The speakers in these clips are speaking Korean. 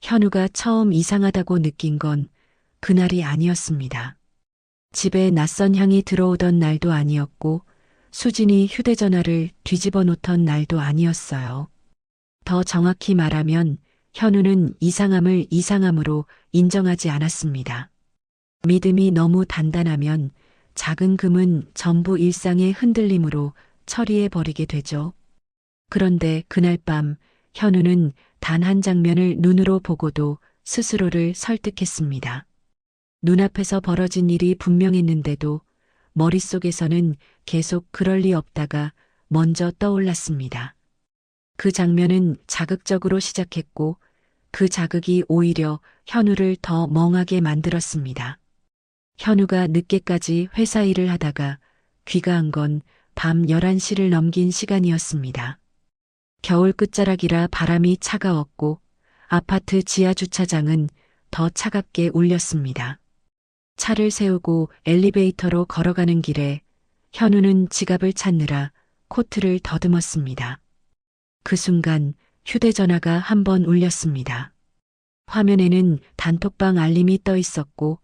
현우가 처음 이상하다고 느낀 건 그날이 아니었습니다. 집에 낯선 향이 들어오던 날도 아니었고 수진이 휴대전화를 뒤집어 놓던 날도 아니었어요. 더 정확히 말하면 현우는 이상함을 이상함으로 인정하지 않았습니다. 믿음이 너무 단단하면 작은 금은 전부 일상의 흔들림으로 처리해 버리게 되죠. 그런데 그날 밤 현우는 단 한 장면을 눈으로 보고도 스스로를 설득했습니다. 눈앞에서 벌어진 일이 분명했는데도 머릿속에서는 계속 그럴 리 없다가 먼저 떠올랐습니다. 그 장면은 자극적으로 시작했고 그 자극이 오히려 현우를 더 멍하게 만들었습니다. 현우가 늦게까지 회사 일을 하다가 귀가한 건 밤 11시를 넘긴 시간이었습니다. 겨울 끝자락이라 바람이 차가웠고 아파트 지하 주차장은 더 차갑게 울렸습니다. 차를 세우고 엘리베이터로 걸어가는 길에 현우는 지갑을 찾느라 코트를 더듬었습니다. 그 순간 휴대전화가 한 번 울렸습니다. 화면에는 단톡방 알림이 떠 있었고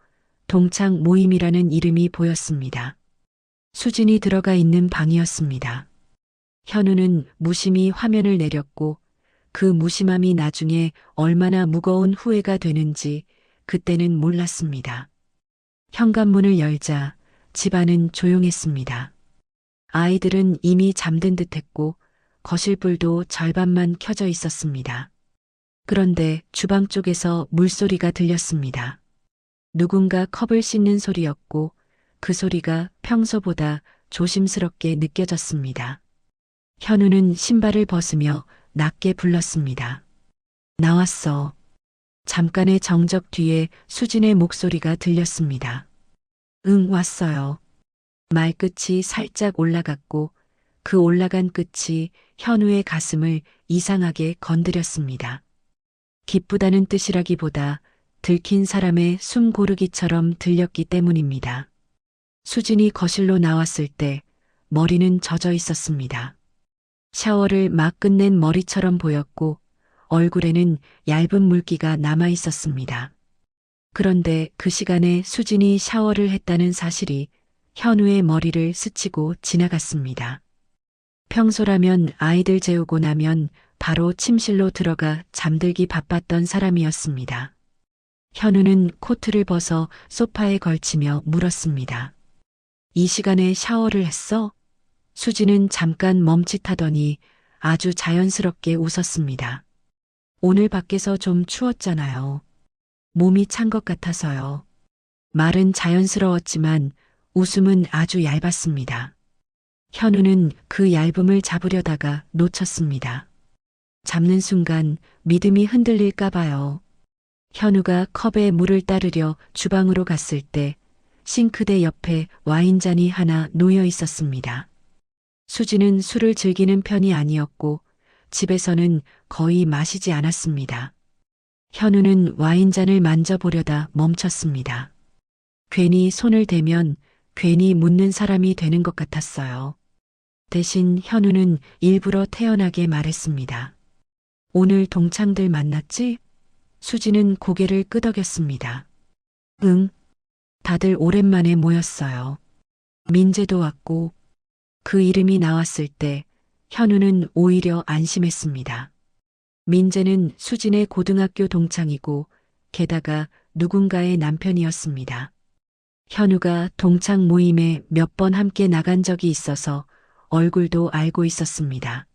동창 모임이라는 이름이 보였습니다. 수진이 들어가 있는 방이었습니다. 현우는 무심히 화면을 내렸고 그 무심함이 나중에 얼마나 무거운 후회가 되는지 그때는 몰랐습니다. 현관문을 열자 집안은 조용했습니다. 아이들은 이미 잠든 듯했고 거실불도 절반만 켜져 있었습니다. 그런데 주방 쪽에서 물소리가 들렸습니다. 누군가 컵을 씻는 소리였고 그 소리가 평소보다 조심스럽게 느껴졌습니다. 현우는 신발을 벗으며 낮게 불렀습니다. 나왔어. 잠깐의 정적 뒤에 수진의 목소리가 들렸습니다. 응, 왔어요. 말끝이 살짝 올라갔고 그 올라간 끝이 현우의 가슴을 이상하게 건드렸습니다. 기쁘다는 뜻이라기보다 들킨 사람의 숨 고르기처럼 들렸기 때문입니다. 수진이 거실로 나왔을 때 머리는 젖어 있었습니다. 샤워를 막 끝낸 머리처럼 보였고 얼굴에는 얇은 물기가 남아 있었습니다. 그런데 그 시간에 수진이 샤워를 했다는 사실이 현우의 머리를 스치고 지나갔습니다. 평소라면 아이들 재우고 나면 바로 침실로 들어가 잠들기 바빴던 사람이었습니다. 현우는 코트를 벗어 소파에 걸치며 물었습니다. 이 시간에 샤워를 했어? 수지는 잠깐 멈칫하더니 아주 자연스럽게 웃었습니다. 오늘 밖에서 좀 추웠잖아요. 몸이 찬 것 같아서요. 말은 자연스러웠지만 웃음은 아주 얇았습니다. 현우는 그 얇음을 잡으려다가 놓쳤습니다. 잡는 순간 믿음이 흔들릴까 봐요. 현우가 컵에 물을 따르려 주방으로 갔을 때 싱크대 옆에 와인잔이 하나 놓여 있었습니다. 수지는 술을 즐기는 편이 아니었고 집에서는 거의 마시지 않았습니다. 현우는 와인잔을 만져보려다 멈췄습니다. 괜히 손을 대면 괜히 묻는 사람이 되는 것 같았어요. 대신 현우는 일부러 태연하게 말했습니다. 오늘 동창들 만났지? 수지는 고개를 끄덕였습니다. 응. 다들 오랜만에 모였어요. 민재도 왔고 그 이름이 나왔을 때 현우는 오히려 안심했습니다. 민재는 수진의 고등학교 동창이고 게다가 누군가의 남편이었습니다. 현우가 동창 모임에 몇 번 함께 나간 적이 있어서 얼굴도 알고 있었습니다.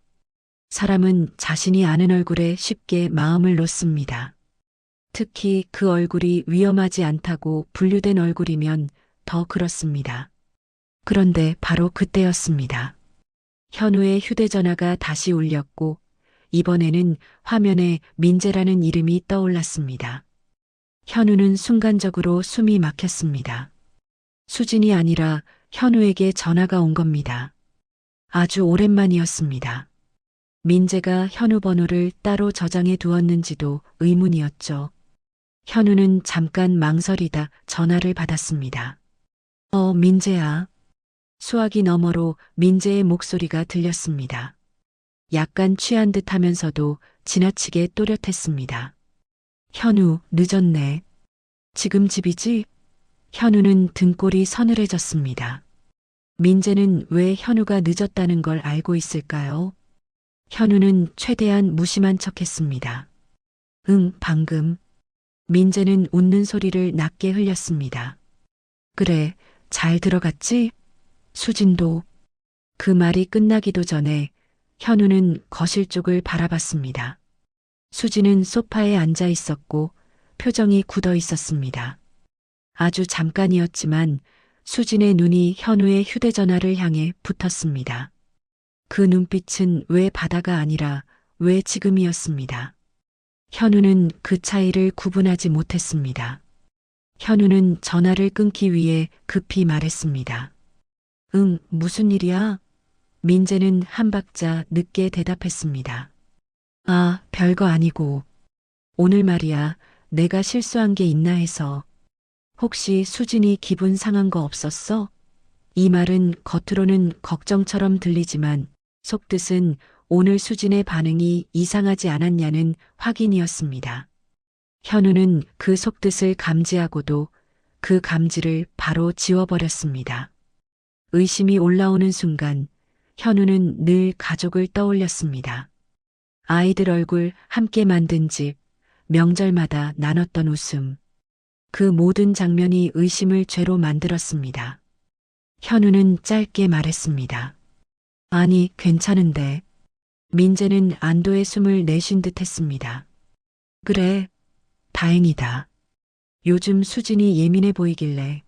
사람은 자신이 아는 얼굴에 쉽게 마음을 놓습니다. 특히 그 얼굴이 위험하지 않다고 분류된 얼굴이면 더 그렇습니다. 그런데 바로 그때였습니다. 현우의 휴대전화가 다시 울렸고 이번에는 화면에 민재라는 이름이 떠올랐습니다. 현우는 순간적으로 숨이 막혔습니다. 수진이 아니라 현우에게 전화가 온 겁니다. 아주 오랜만이었습니다. 민재가 현우 번호를 따로 저장해 두었는지도 의문이었죠. 현우는 잠깐 망설이다 전화를 받았습니다. 민재야. 수화기 너머로 민재의 목소리가 들렸습니다. 약간 취한 듯 하면서도 지나치게 또렷했습니다. 현우, 늦었네. 지금 집이지? 현우는 등골이 서늘해졌습니다. 민재는 왜 현우가 늦었다는 걸 알고 있을까요? 현우는 최대한 무심한 척했습니다. 응, 방금. 민재는 웃는 소리를 낮게 흘렸습니다. 그래, 잘 들어갔지? 수진도. 그 말이 끝나기도 전에 현우는 거실 쪽을 바라봤습니다. 수진은 소파에 앉아 있었고 표정이 굳어 있었습니다. 아주 잠깐이었지만 수진의 눈이 현우의 휴대전화를 향해 붙었습니다. 그 눈빛은 왜 바다가 아니라 왜 지금이었습니다. 현우는 그 차이를 구분하지 못했습니다. 현우는 전화를 끊기 위해 급히 말했습니다. 응, 무슨 일이야? 민재는 한 박자 늦게 대답했습니다. 아, 별거 아니고. 오늘 말이야, 내가 실수한 게 있나 해서. 혹시 수진이 기분 상한 거 없었어? 이 말은 겉으로는 걱정처럼 들리지만 속뜻은 오늘 수진의 반응이 이상하지 않았냐는 확인이었습니다. 현우는 그 속뜻을 감지하고도 그 감지를 바로 지워버렸습니다. 의심이 올라오는 순간 현우는 늘 가족을 떠올렸습니다. 아이들 얼굴 함께 만든 집, 명절마다 나눴던 웃음. 그 모든 장면이 의심을 죄로 만들었습니다. 현우는 짧게 말했습니다. 아니, 괜찮은데. 민재는 안도의 숨을 내쉰 듯 했습니다. 그래, 다행이다. 요즘 수진이 예민해 보이길래.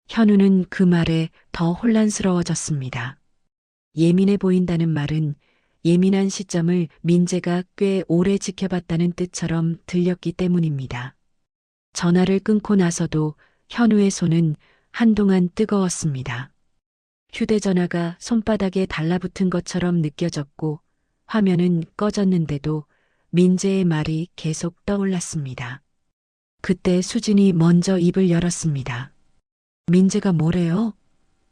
현우는 그 말에 더 혼란스러워졌습니다. 예민해 보인다는 말은 예민한 시점을 민재가 꽤 오래 지켜봤다는 뜻처럼 들렸기 때문입니다. 전화를 끊고 나서도 현우의 손은 한동안 뜨거웠습니다. 휴대전화가 손바닥에 달라붙은 것처럼 느껴졌고 화면은 꺼졌는데도 민재의 말이 계속 떠올랐습니다. 그때 수진이 먼저 입을 열었습니다. 민재가 뭐래요?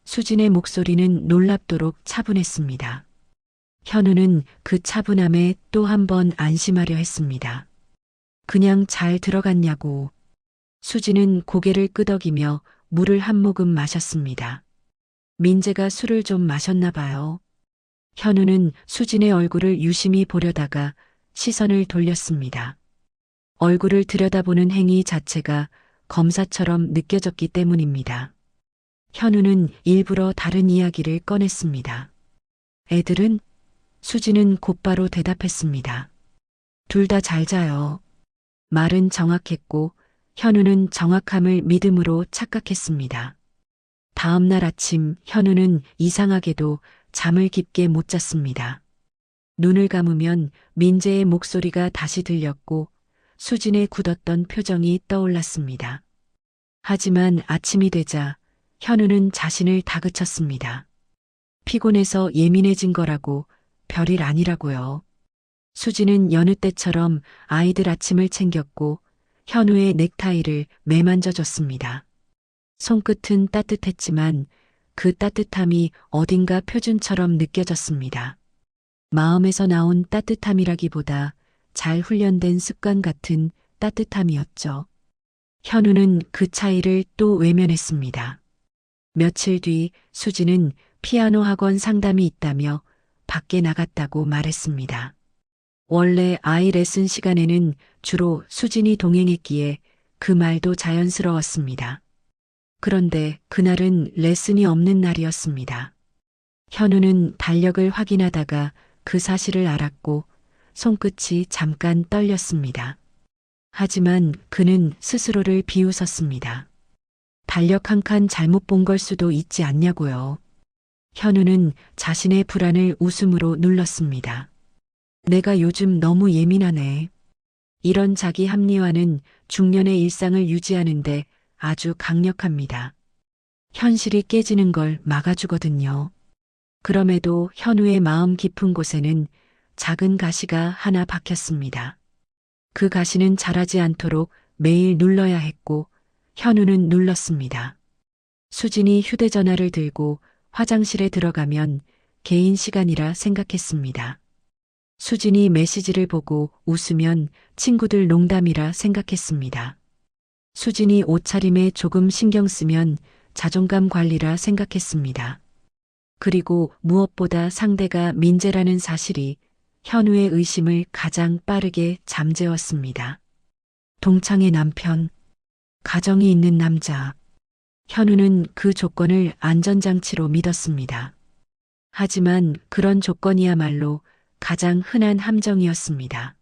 수진의 목소리는 놀랍도록 차분했습니다. 현우는 그 차분함에 또 한 번 안심하려 했습니다. 그냥 잘 들어갔냐고. 수진은 고개를 끄덕이며 물을 한 모금 마셨습니다. 민재가 술을 좀 마셨나 봐요. 현우는 수진의 얼굴을 유심히 보려다가 시선을 돌렸습니다. 얼굴을 들여다보는 행위 자체가 검사처럼 느껴졌기 때문입니다. 현우는 일부러 다른 이야기를 꺼냈습니다. 애들은? 수진은 곧바로 대답했습니다. 둘 다 잘 자요. 말은 정확했고 현우는 정확함을 믿음으로 착각했습니다. 다음 날 아침 현우는 이상하게도 잠을 깊게 못 잤습니다. 눈을 감으면 민재의 목소리가 다시 들렸고 수진의 굳었던 표정이 떠올랐습니다. 하지만 아침이 되자 현우는 자신을 다그쳤습니다. 피곤해서 예민해진 거라고 별일 아니라고요. 수진은 여느 때처럼 아이들 아침을 챙겼고 현우의 넥타이를 매만져줬습니다. 손끝은 따뜻했지만 그 따뜻함이 어딘가 표준처럼 느껴졌습니다. 마음에서 나온 따뜻함이라기보다 잘 훈련된 습관 같은 따뜻함이었죠. 현우는 그 차이를 또 외면했습니다. 며칠 뒤 수진은 피아노 학원 상담이 있다며 밖에 나갔다고 말했습니다. 원래 아이 레슨 시간에는 주로 수진이 동행했기에 그 말도 자연스러웠습니다. 그런데 그날은 레슨이 없는 날이었습니다. 현우는 달력을 확인하다가 그 사실을 알았고 손끝이 잠깐 떨렸습니다. 하지만 그는 스스로를 비웃었습니다. 달력 한 칸 잘못 본 걸 수도 있지 않냐고요. 현우는 자신의 불안을 웃음으로 눌렀습니다. 내가 요즘 너무 예민하네. 이런 자기 합리화는 중년의 일상을 유지하는데 아주 강력합니다. 현실이 깨지는 걸 막아주거든요. 그럼에도 현우의 마음 깊은 곳에는 작은 가시가 하나 박혔습니다. 그 가시는 자라지 않도록 매일 눌러야 했고 현우는 눌렀습니다. 수진이 휴대전화를 들고 화장실에 들어가면 개인 시간이라 생각했습니다. 수진이 메시지를 보고 웃으면 친구들 농담이라 생각했습니다. 수진이 옷차림에 조금 신경 쓰면 자존감 관리라 생각했습니다. 그리고 무엇보다 상대가 민재라는 사실이 현우의 의심을 가장 빠르게 잠재웠습니다. 동창의 남편, 가정이 있는 남자. 현우는 그 조건을 안전장치로 믿었습니다. 하지만 그런 조건이야말로 가장 흔한 함정이었습니다.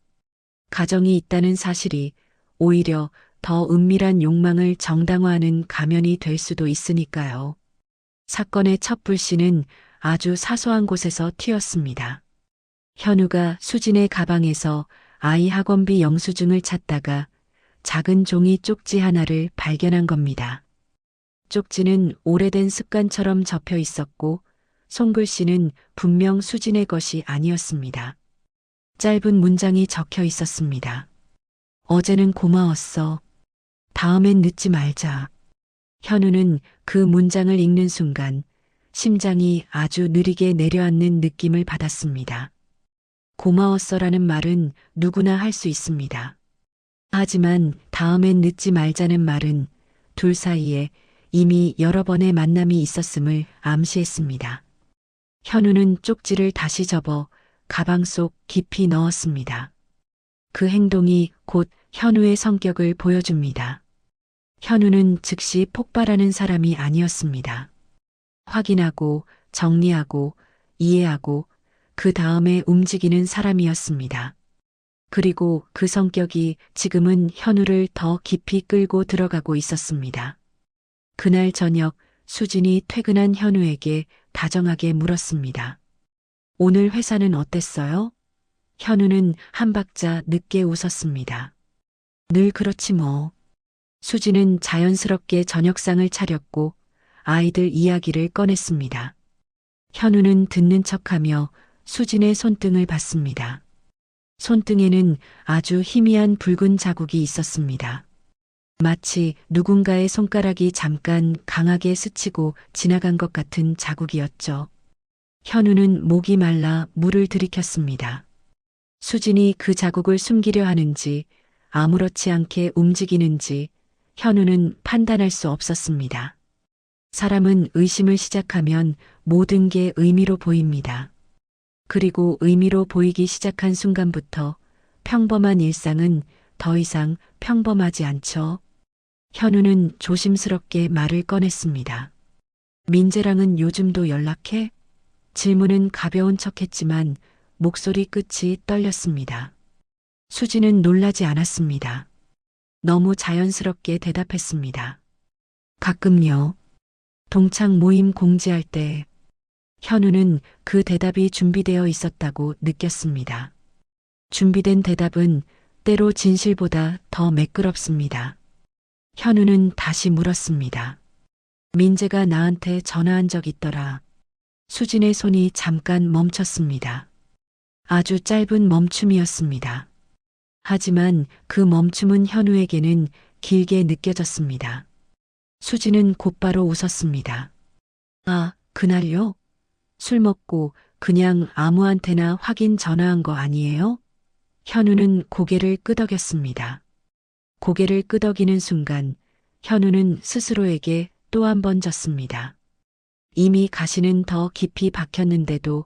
가정이 있다는 사실이 오히려 더 은밀한 욕망을 정당화하는 가면이 될 수도 있으니까요. 사건의 첫 불씨는 아주 사소한 곳에서 튀었습니다. 현우가 수진의 가방에서 아이 학원비 영수증을 찾다가 작은 종이 쪽지 하나를 발견한 겁니다. 쪽지는 오래된 습관처럼 접혀 있었고 손글씨는 분명 수진의 것이 아니었습니다. 짧은 문장이 적혀 있었습니다. 어제는 고마웠어. 다음엔 늦지 말자. 현우는 그 문장을 읽는 순간 심장이 아주 느리게 내려앉는 느낌을 받았습니다. 고마웠어라는 말은 누구나 할 수 있습니다. 하지만 다음엔 늦지 말자는 말은 둘 사이에 이미 여러 번의 만남이 있었음을 암시했습니다. 현우는 쪽지를 다시 접어 가방 속 깊이 넣었습니다. 그 행동이 곧 현우의 성격을 보여줍니다. 현우는 즉시 폭발하는 사람이 아니었습니다. 확인하고 정리하고 이해하고 그 다음에 움직이는 사람이었습니다. 그리고 그 성격이 지금은 현우를 더 깊이 끌고 들어가고 있었습니다. 그날 저녁 수진이 퇴근한 현우에게 다정하게 물었습니다. 오늘 회사는 어땠어요? 현우는 한 박자 늦게 웃었습니다. 늘 그렇지 뭐. 수진은 자연스럽게 저녁상을 차렸고 아이들 이야기를 꺼냈습니다. 현우는 듣는 척하며 수진의 손등을 봤습니다. 손등에는 아주 희미한 붉은 자국이 있었습니다. 마치 누군가의 손가락이 잠깐 강하게 스치고 지나간 것 같은 자국이었죠. 현우는 목이 말라 물을 들이켰습니다. 수진이 그 자국을 숨기려 하는지 아무렇지 않게 움직이는지 현우는 판단할 수 없었습니다. 사람은 의심을 시작하면 모든 게 의미로 보입니다. 그리고 의미로 보이기 시작한 순간부터 평범한 일상은 더 이상 평범하지 않죠. 현우는 조심스럽게 말을 꺼냈습니다. 민재랑은 요즘도 연락해? 질문은 가벼운 척했지만 목소리 끝이 떨렸습니다. 수진은 놀라지 않았습니다. 너무 자연스럽게 대답했습니다. 가끔요. 동창 모임 공지할 때 현우는 그 대답이 준비되어 있었다고 느꼈습니다. 준비된 대답은 때로 진실보다 더 매끄럽습니다. 현우는 다시 물었습니다. 민재가 나한테 전화한 적 있더라. 수진의 손이 잠깐 멈췄습니다. 아주 짧은 멈춤이었습니다. 하지만 그 멈춤은 현우에게는 길게 느껴졌습니다. 수진은 곧바로 웃었습니다. 아, 그날요? 술 먹고 그냥 아무한테나 확인 전화한 거 아니에요? 현우는 고개를 끄덕였습니다. 고개를 끄덕이는 순간 현우는 스스로에게 또 한 번 졌습니다. 이미 가시는 더 깊이 박혔는데도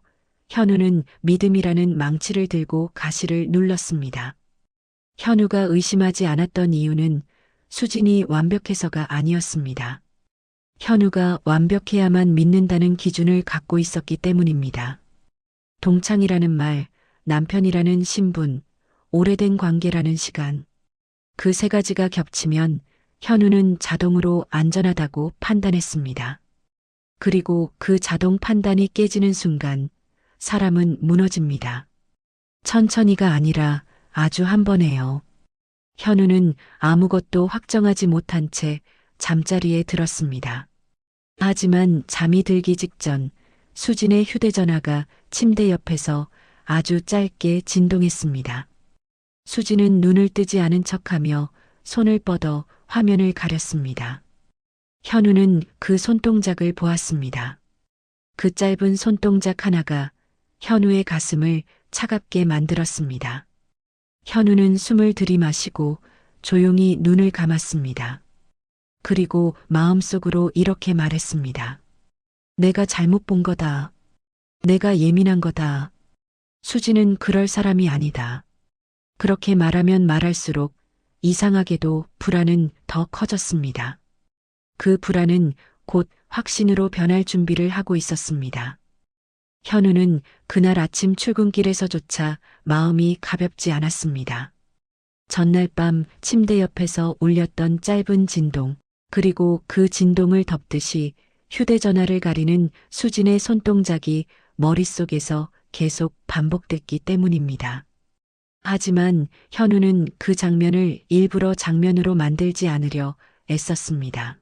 현우는 믿음이라는 망치를 들고 가시를 눌렀습니다. 현우가 의심하지 않았던 이유는 수진이 완벽해서가 아니었습니다. 현우가 완벽해야만 믿는다는 기준을 갖고 있었기 때문입니다. 동창이라는 말, 남편이라는 신분, 오래된 관계라는 시간. 그 세 가지가 겹치면 현우는 자동으로 안전하다고 판단했습니다. 그리고 그 자동 판단이 깨지는 순간 사람은 무너집니다. 천천히가 아니라 아주 한 번에요. 현우는 아무것도 확정하지 못한 채 잠자리에 들었습니다. 하지만 잠이 들기 직전 수진의 휴대전화가 침대 옆에서 아주 짧게 진동했습니다. 수진은 눈을 뜨지 않은 척하며 손을 뻗어 화면을 가렸습니다. 현우는 그 손동작을 보았습니다. 그 짧은 손동작 하나가 현우의 가슴을 차갑게 만들었습니다. 현우는 숨을 들이마시고 조용히 눈을 감았습니다. 그리고 마음속으로 이렇게 말했습니다. 내가 잘못 본 거다. 내가 예민한 거다. 수지는 그럴 사람이 아니다. 그렇게 말하면 말할수록 이상하게도 불안은 더 커졌습니다. 그 불안은 곧 확신으로 변할 준비를 하고 있었습니다. 현우는 그날 아침 출근길에서조차 마음이 가볍지 않았습니다. 전날 밤 침대 옆에서 울렸던 짧은 진동, 그리고 그 진동을 덮듯이 휴대전화를 가리는 수진의 손동작이 머릿속에서 계속 반복됐기 때문입니다. 하지만 현우는 그 장면을 일부러 장면으로 만들지 않으려 애썼습니다.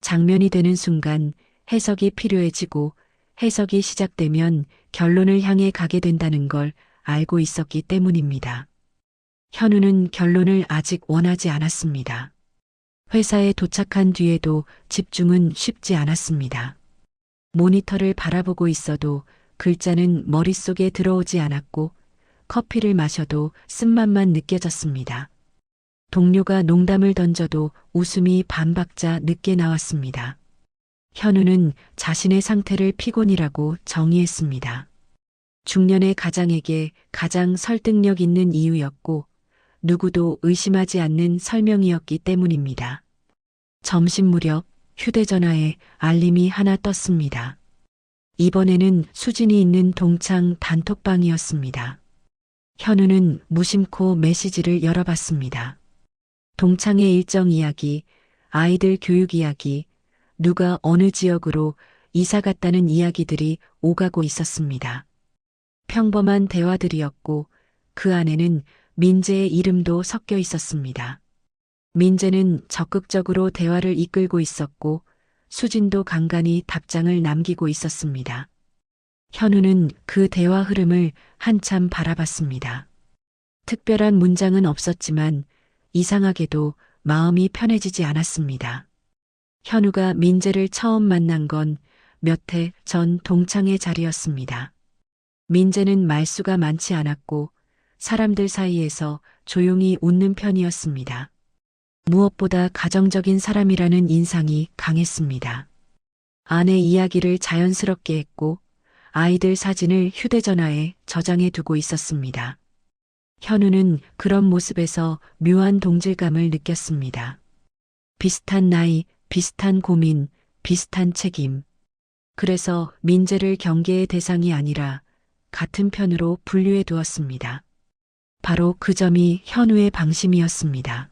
장면이 되는 순간 해석이 필요해지고 해석이 시작되면 결론을 향해 가게 된다는 걸 알고 있었기 때문입니다. 현우는 결론을 아직 원하지 않았습니다. 회사에 도착한 뒤에도 집중은 쉽지 않았습니다. 모니터를 바라보고 있어도 글자는 머릿속에 들어오지 않았고 커피를 마셔도 쓴맛만 느껴졌습니다. 동료가 농담을 던져도 웃음이 반박자 늦게 나왔습니다. 현우는 자신의 상태를 피곤이라고 정의했습니다. 중년의 가장에게 가장 설득력 있는 이유였고 누구도 의심하지 않는 설명이었기 때문입니다. 점심 무렵 휴대전화에 알림이 하나 떴습니다. 이번에는 수진이 있는 동창 단톡방이었습니다. 현우는 무심코 메시지를 열어봤습니다. 동창의 일정 이야기, 아이들 교육 이야기, 누가 어느 지역으로 이사 갔다는 이야기들이 오가고 있었습니다. 평범한 대화들이었고 그 안에는 민재의 이름도 섞여 있었습니다. 민재는 적극적으로 대화를 이끌고 있었고 수진도 간간히 답장을 남기고 있었습니다. 현우는 그 대화 흐름을 한참 바라봤습니다. 특별한 문장은 없었지만 이상하게도 마음이 편해지지 않았습니다. 현우가 민재를 처음 만난 건 몇 해 전 동창회 자리였습니다. 민재는 말수가 많지 않았고 사람들 사이에서 조용히 웃는 편이었습니다. 무엇보다 가정적인 사람이라는 인상이 강했습니다. 아내 이야기를 자연스럽게 했고 아이들 사진을 휴대전화에 저장해 두고 있었습니다. 현우는 그런 모습에서 묘한 동질감을 느꼈습니다. 비슷한 나이, 비슷한 고민, 비슷한 책임. 그래서 민재를 경계의 대상이 아니라 같은 편으로 분류해 두었습니다. 바로 그 점이 현우의 방심이었습니다.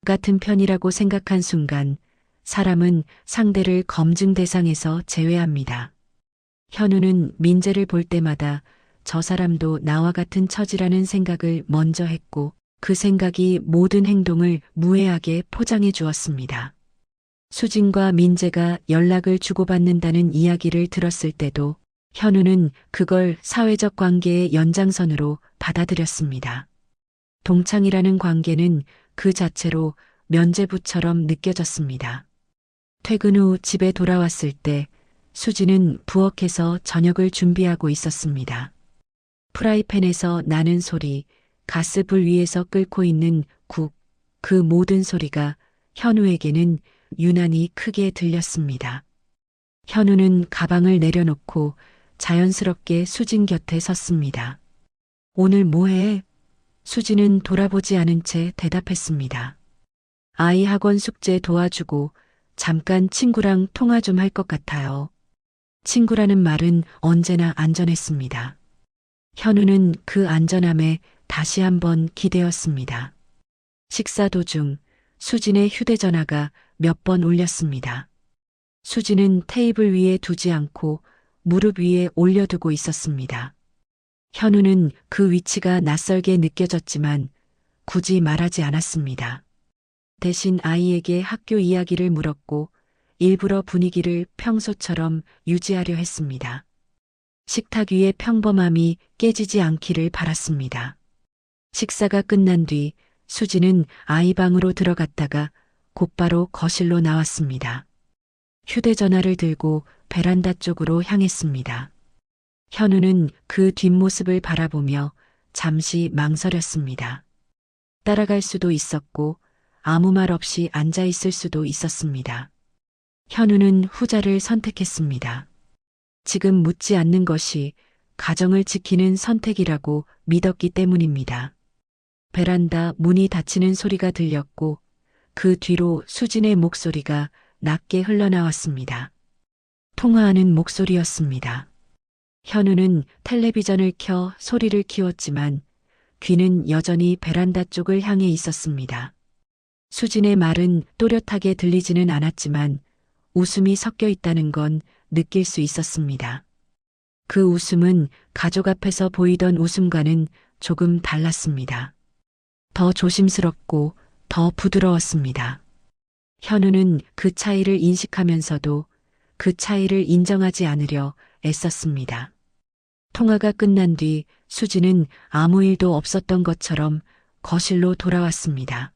같은 편이라고 생각한 순간 사람은 상대를 검증 대상에서 제외합니다. 현우는 민재를 볼 때마다 저 사람도 나와 같은 처지라는 생각을 먼저 했고 그 생각이 모든 행동을 무해하게 포장해 주었습니다. 수진과 민재가 연락을 주고받는다는 이야기를 들었을 때도 현우는 그걸 사회적 관계의 연장선으로 받아들였습니다. 동창이라는 관계는 그 자체로 면죄부처럼 느껴졌습니다. 퇴근 후 집에 돌아왔을 때 수지는 부엌에서 저녁을 준비하고 있었습니다. 프라이팬에서 나는 소리, 가스불 위에서 끓고 있는 국, 그 모든 소리가 현우에게는 유난히 크게 들렸습니다. 현우는 가방을 내려놓고 자연스럽게 수진 곁에 섰습니다. 오늘 뭐해? 수진은 돌아보지 않은 채 대답했습니다. 아이 학원 숙제 도와주고 잠깐 친구랑 통화 좀 할 것 같아요. 친구라는 말은 언제나 안전했습니다. 현우는 그 안전함에 다시 한번 기대었습니다. 식사 도중 수진의 휴대전화가 몇 번 울렸습니다. 수진은 테이블 위에 두지 않고 무릎 위에 올려두고 있었습니다. 현우는 그 위치가 낯설게 느껴졌지만 굳이 말하지 않았습니다. 대신 아이에게 학교 이야기를 물었고 일부러 분위기를 평소처럼 유지하려 했습니다. 식탁 위의 평범함이 깨지지 않기를 바랐습니다. 식사가 끝난 뒤 수지는 아이 방으로 들어갔다가 곧바로 거실로 나왔습니다. 휴대전화를 들고 베란다 쪽으로 향했습니다. 현우는 그 뒷모습을 바라보며 잠시 망설였습니다. 따라갈 수도 있었고 아무 말 없이 앉아 있을 수도 있었습니다. 현우는 후자를 선택했습니다. 지금 묻지 않는 것이 가정을 지키는 선택이라고 믿었기 때문입니다. 베란다 문이 닫히는 소리가 들렸고 그 뒤로 수진의 목소리가 낮게 흘러나왔습니다. 통화하는 목소리였습니다. 현우는 텔레비전을 켜 소리를 키웠지만 귀는 여전히 베란다 쪽을 향해 있었습니다. 수진의 말은 또렷하게 들리지는 않았지만 웃음이 섞여 있다는 건 느낄 수 있었습니다. 그 웃음은 가족 앞에서 보이던 웃음과는 조금 달랐습니다. 더 조심스럽고 더 부드러웠습니다. 현우는 그 차이를 인식하면서도 그 차이를 인정하지 않으려 애썼습니다. 통화가 끝난 뒤 수지는 아무 일도 없었던 것처럼 거실로 돌아왔습니다.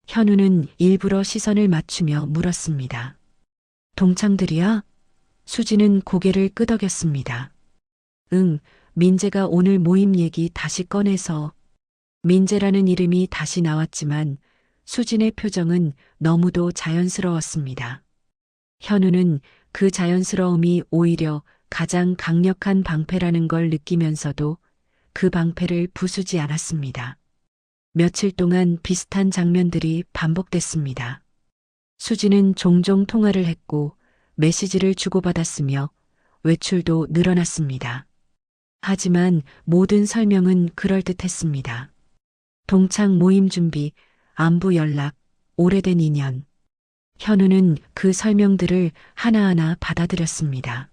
현우는 일부러 시선을 맞추며 물었습니다. 동창들이야? 수지는 고개를 끄덕였습니다. 응, 민재가 오늘 모임 얘기 다시 꺼내서. 민재라는 이름이 다시 나왔지만 수진의 표정은 너무도 자연스러웠습니다. 현우는 그 자연스러움이 오히려 가장 강력한 방패라는 걸 느끼면서도 그 방패를 부수지 않았습니다. 며칠 동안 비슷한 장면들이 반복됐습니다. 수지는 종종 통화를 했고 메시지를 주고받았으며 외출도 늘어났습니다. 하지만 모든 설명은 그럴듯했습니다. 동창 모임 준비, 안부 연락, 오래된 인연. 현우는 그 설명들을 하나하나 받아들였습니다.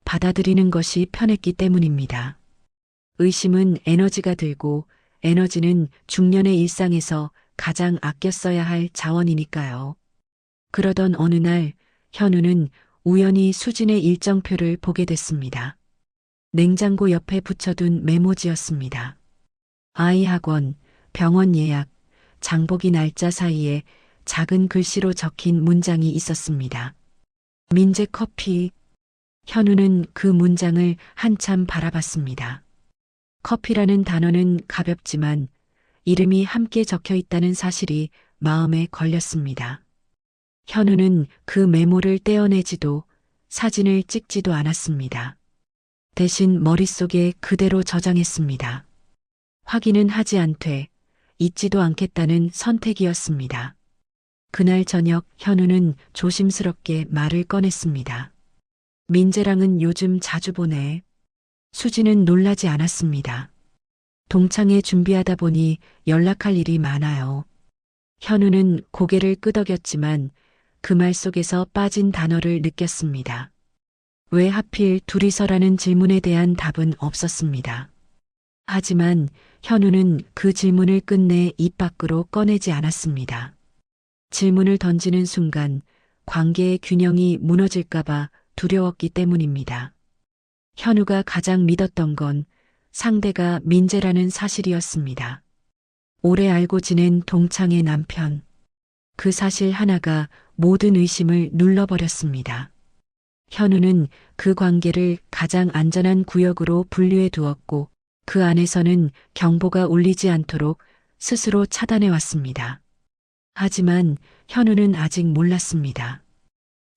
받아들이는 것이 편했기 때문입니다. 의심은 에너지가 들고 에너지는 중년의 일상에서 가장 아껴 써야 할 자원이니까요. 그러던 어느 날 현우는 우연히 수진의 일정표를 보게 됐습니다. 냉장고 옆에 붙여둔 메모지였습니다. 아이 학원, 병원 예약, 장보기 날짜 사이에 작은 글씨로 적힌 문장이 있었습니다. 민재 커피. 현우는 그 문장을 한참 바라봤습니다. 커피라는 단어는 가볍지만 이름이 함께 적혀 있다는 사실이 마음에 걸렸습니다. 현우는 그 메모를 떼어내지도 사진을 찍지도 않았습니다. 대신 머릿속에 그대로 저장했습니다. 확인은 하지 않되 잊지도 않겠다는 선택이었습니다. 그날 저녁 현우는 조심스럽게 말을 꺼냈습니다. 민재랑은 요즘 자주 보내. 수지는 놀라지 않았습니다. 동창회 준비하다 보니 연락할 일이 많아요. 현우는 고개를 끄덕였지만 그 말 속에서 빠진 단어를 느꼈습니다. 왜 하필 둘이서라는 질문에 대한 답은 없었습니다. 하지만 현우는 그 질문을 끝내 입 밖으로 꺼내지 않았습니다. 질문을 던지는 순간 관계의 균형이 무너질까봐 두려웠기 때문입니다. 현우가 가장 믿었던 건 상대가 민재라는 사실이었습니다. 오래 알고 지낸 동창의 남편. 그 사실 하나가 모든 의심을 눌러버렸습니다. 현우는 그 관계를 가장 안전한 구역으로 분류해 두었고 그 안에서는 경보가 울리지 않도록 스스로 차단해 왔습니다. 하지만 현우는 아직 몰랐습니다.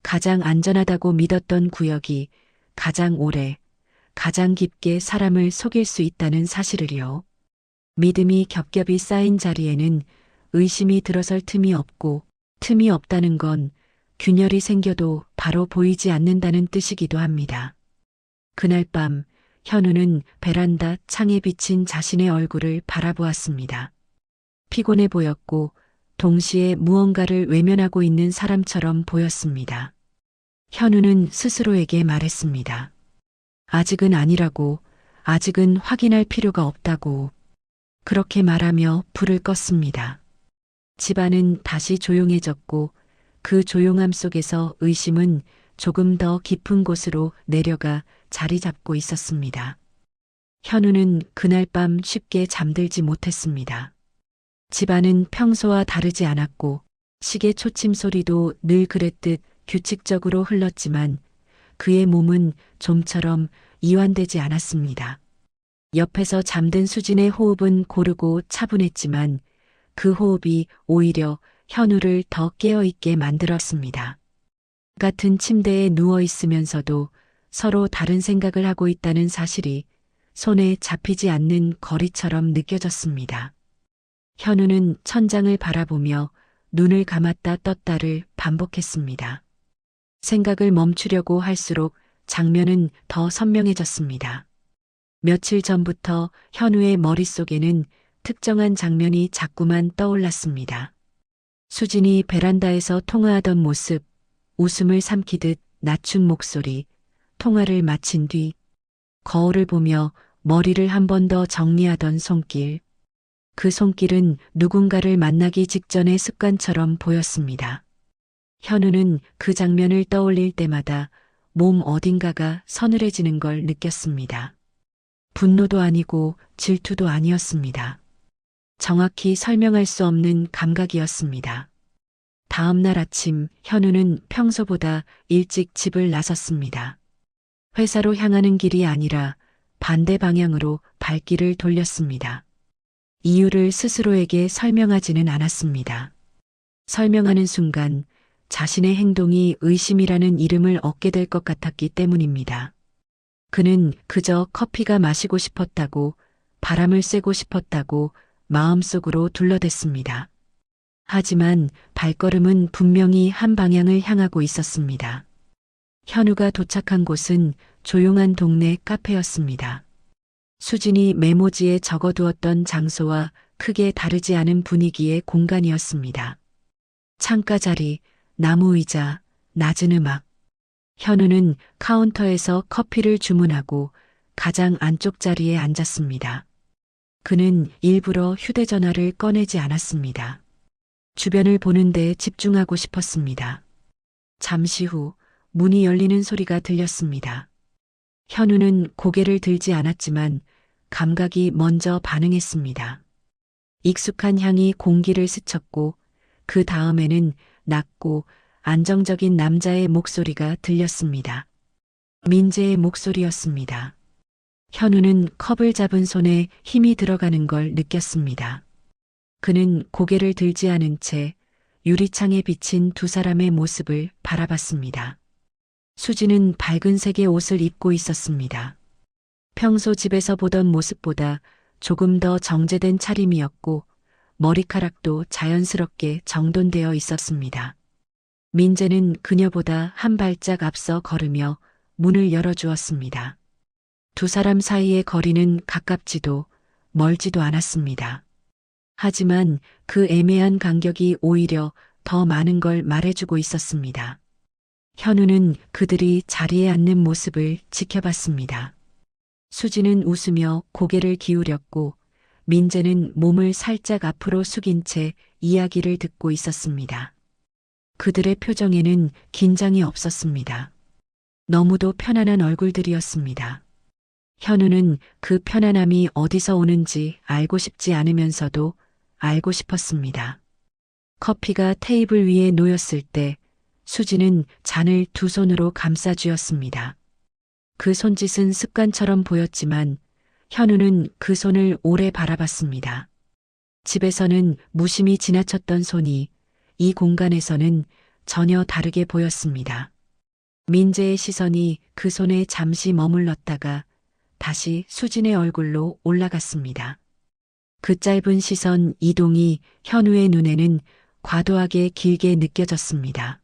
가장 안전하다고 믿었던 구역이 가장 오래, 가장 깊게 사람을 속일 수 있다는 사실을요. 믿음이 겹겹이 쌓인 자리에는 의심이 들어설 틈이 없고 틈이 없다는 건 균열이 생겨도 바로 보이지 않는다는 뜻이기도 합니다. 그날 밤 현우는 베란다 창에 비친 자신의 얼굴을 바라보았습니다. 피곤해 보였고 동시에 무언가를 외면하고 있는 사람처럼 보였습니다. 현우는 스스로에게 말했습니다. 아직은 아니라고, 아직은 확인할 필요가 없다고. 그렇게 말하며 불을 껐습니다. 집안은 다시 조용해졌고 그 조용함 속에서 의심은 조금 더 깊은 곳으로 내려가 자리 잡고 있었습니다. 현우는 그날 밤 쉽게 잠들지 못했습니다. 집안은 평소와 다르지 않았고 시계 초침 소리도 늘 그랬듯 규칙적으로 흘렀지만 그의 몸은 좀처럼 이완되지 않았습니다. 옆에서 잠든 수진의 호흡은 고르고 차분했지만 그 호흡이 오히려 현우를 더 깨어있게 만들었습니다. 같은 침대에 누워 있으면서도 서로 다른 생각을 하고 있다는 사실이 손에 잡히지 않는 거리처럼 느껴졌습니다. 현우는 천장을 바라보며 눈을 감았다 떴다를 반복했습니다. 생각을 멈추려고 할수록 장면은 더 선명해졌습니다. 며칠 전부터 현우의 머릿속에는 특정한 장면이 자꾸만 떠올랐습니다. 수진이 베란다에서 통화하던 모습, 웃음을 삼키듯 낮춘 목소리, 통화를 마친 뒤 거울을 보며 머리를 한 번 더 정리하던 손길. 그 손길은 누군가를 만나기 직전의 습관처럼 보였습니다. 현우는 그 장면을 떠올릴 때마다 몸 어딘가가 서늘해지는 걸 느꼈습니다. 분노도 아니고 질투도 아니었습니다. 정확히 설명할 수 없는 감각이었습니다. 다음 날 아침 현우는 평소보다 일찍 집을 나섰습니다. 회사로 향하는 길이 아니라 반대 방향으로 발길을 돌렸습니다. 이유를 스스로에게 설명하지는 않았습니다. 설명하는 순간 자신의 행동이 의심이라는 이름을 얻게 될 것 같았기 때문입니다. 그는 그저 커피가 마시고 싶었다고, 바람을 쐬고 싶었다고 마음속으로 둘러댔습니다. 하지만 발걸음은 분명히 한 방향을 향하고 있었습니다. 현우가 도착한 곳은 조용한 동네 카페였습니다. 수진이 메모지에 적어두었던 장소와 크게 다르지 않은 분위기의 공간이었습니다. 창가 자리, 나무 의자, 낮은 음악. 현우는 카운터에서 커피를 주문하고 가장 안쪽 자리에 앉았습니다. 그는 일부러 휴대전화를 꺼내지 않았습니다. 주변을 보는 데 집중하고 싶었습니다. 잠시 후 문이 열리는 소리가 들렸습니다. 현우는 고개를 들지 않았지만 감각이 먼저 반응했습니다. 익숙한 향이 공기를 스쳤고 그 다음에는 낮고 안정적인 남자의 목소리가 들렸습니다. 민재의 목소리였습니다. 현우는 컵을 잡은 손에 힘이 들어가는 걸 느꼈습니다. 그는 고개를 들지 않은 채 유리창에 비친 두 사람의 모습을 바라봤습니다. 수지는 밝은 색의 옷을 입고 있었습니다. 평소 집에서 보던 모습보다 조금 더 정제된 차림이었고 머리카락도 자연스럽게 정돈되어 있었습니다. 민재는 그녀보다 한 발짝 앞서 걸으며 문을 열어주었습니다. 두 사람 사이의 거리는 가깝지도 멀지도 않았습니다. 하지만 그 애매한 간격이 오히려 더 많은 걸 말해주고 있었습니다. 현우는 그들이 자리에 앉는 모습을 지켜봤습니다. 수지는 웃으며 고개를 기울였고 민재는 몸을 살짝 앞으로 숙인 채 이야기를 듣고 있었습니다. 그들의 표정에는 긴장이 없었습니다. 너무도 편안한 얼굴들이었습니다. 현우는 그 편안함이 어디서 오는지 알고 싶지 않으면서도 알고 싶었습니다. 커피가 테이블 위에 놓였을 때 수지는 잔을 두 손으로 감싸쥐었습니다. 그 손짓은 습관처럼 보였지만 현우는 그 손을 오래 바라봤습니다. 집에서는 무심히 지나쳤던 손이 이 공간에서는 전혀 다르게 보였습니다. 민재의 시선이 그 손에 잠시 머물렀다가 다시 수진의 얼굴로 올라갔습니다. 그 짧은 시선 이동이 현우의 눈에는 과도하게 길게 느껴졌습니다.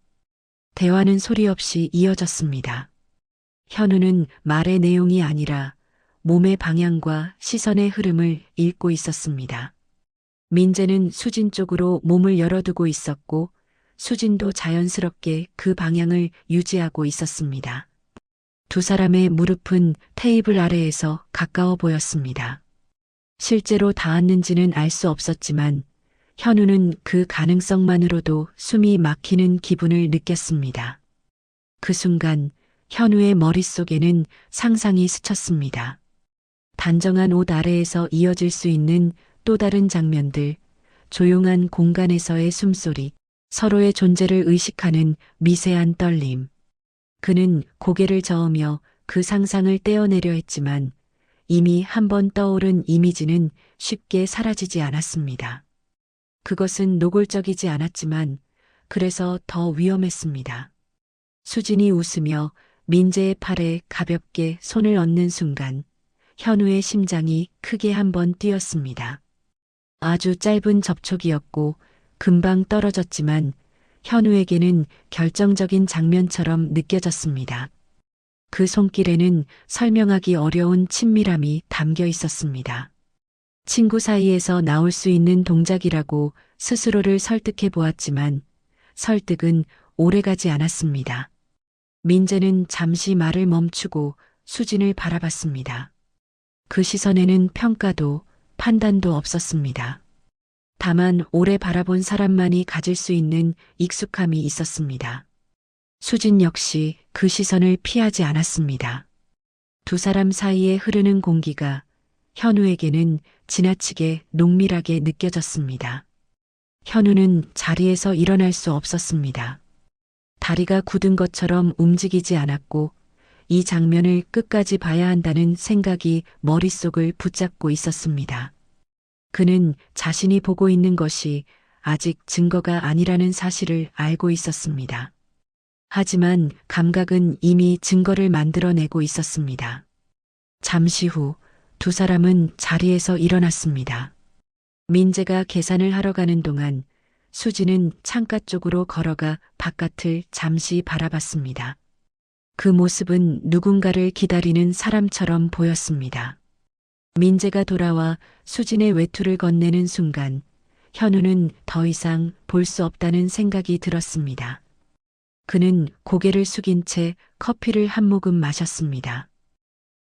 대화는 소리 없이 이어졌습니다. 현우는 말의 내용이 아니라 몸의 방향과 시선의 흐름을 읽고 있었습니다. 민재는 수진 쪽으로 몸을 열어두고 있었고 수진도 자연스럽게 그 방향을 유지하고 있었습니다. 두 사람의 무릎은 테이블 아래에서 가까워 보였습니다. 실제로 닿았는지는 알 수 없었지만 현우는 그 가능성만으로도 숨이 막히는 기분을 느꼈습니다. 그 순간 현우의 머릿속에는 상상이 스쳤습니다. 단정한 옷 아래에서 이어질 수 있는 또 다른 장면들, 조용한 공간에서의 숨소리, 서로의 존재를 의식하는 미세한 떨림. 그는 고개를 저으며 그 상상을 떼어내려 했지만 이미 한번 떠오른 이미지는 쉽게 사라지지 않았습니다. 그것은 노골적이지 않았지만 그래서 더 위험했습니다. 수진이 웃으며 민재의 팔에 가볍게 손을 얹는 순간 현우의 심장이 크게 한번 뛰었습니다. 아주 짧은 접촉이었고 금방 떨어졌지만 현우에게는 결정적인 장면처럼 느껴졌습니다. 그 손길에는 설명하기 어려운 친밀함이 담겨 있었습니다. 친구 사이에서 나올 수 있는 동작이라고 스스로를 설득해 보았지만 설득은 오래가지 않았습니다. 민재는 잠시 말을 멈추고 수진을 바라봤습니다. 그 시선에는 평가도 판단도 없었습니다. 다만 오래 바라본 사람만이 가질 수 있는 익숙함이 있었습니다. 수진 역시 그 시선을 피하지 않았습니다. 두 사람 사이에 흐르는 공기가 현우에게는 지나치게 농밀하게 느껴졌습니다. 현우는 자리에서 일어날 수 없었습니다. 다리가 굳은 것처럼 움직이지 않았고 이 장면을 끝까지 봐야 한다는 생각이 머릿속을 붙잡고 있었습니다. 그는 자신이 보고 있는 것이 아직 증거가 아니라는 사실을 알고 있었습니다. 하지만 감각은 이미 증거를 만들어내고 있었습니다. 잠시 후 두 사람은 자리에서 일어났습니다. 민재가 계산을 하러 가는 동안 수지는 창가 쪽으로 걸어가 바깥을 잠시 바라봤습니다. 그 모습은 누군가를 기다리는 사람처럼 보였습니다. 민재가 돌아와 수진의 외투를 건네는 순간 현우는 더 이상 볼 수 없다는 생각이 들었습니다. 그는 고개를 숙인 채 커피를 한 모금 마셨습니다.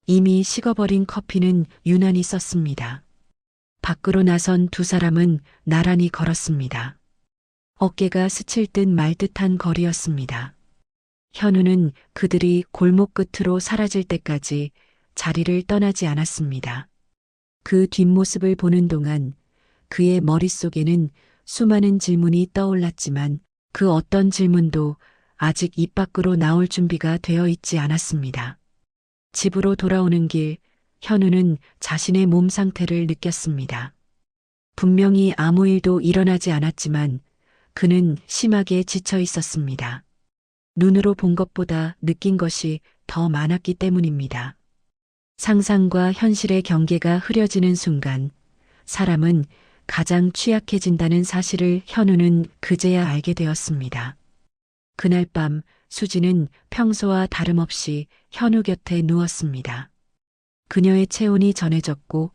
이미 식어버린 커피는 유난히 썼습니다. 밖으로 나선 두 사람은 나란히 걸었습니다. 어깨가 스칠 듯 말 듯한 거리였습니다. 현우는 그들이 골목 끝으로 사라질 때까지 자리를 떠나지 않았습니다. 그 뒷모습을 보는 동안 그의 머릿속에는 수많은 질문이 떠올랐지만 그 어떤 질문도 아직 입 밖으로 나올 준비가 되어 있지 않았습니다. 집으로 돌아오는 길, 현우는 자신의 몸 상태를 느꼈습니다. 분명히 아무 일도 일어나지 않았지만 그는 심하게 지쳐 있었습니다. 눈으로 본 것보다 느낀 것이 더 많았기 때문입니다. 상상과 현실의 경계가 흐려지는 순간 사람은 가장 취약해진다는 사실을 현우는 그제야 알게 되었습니다. 그날 밤 수지는 평소와 다름없이 현우 곁에 누웠습니다. 그녀의 체온이 전해졌고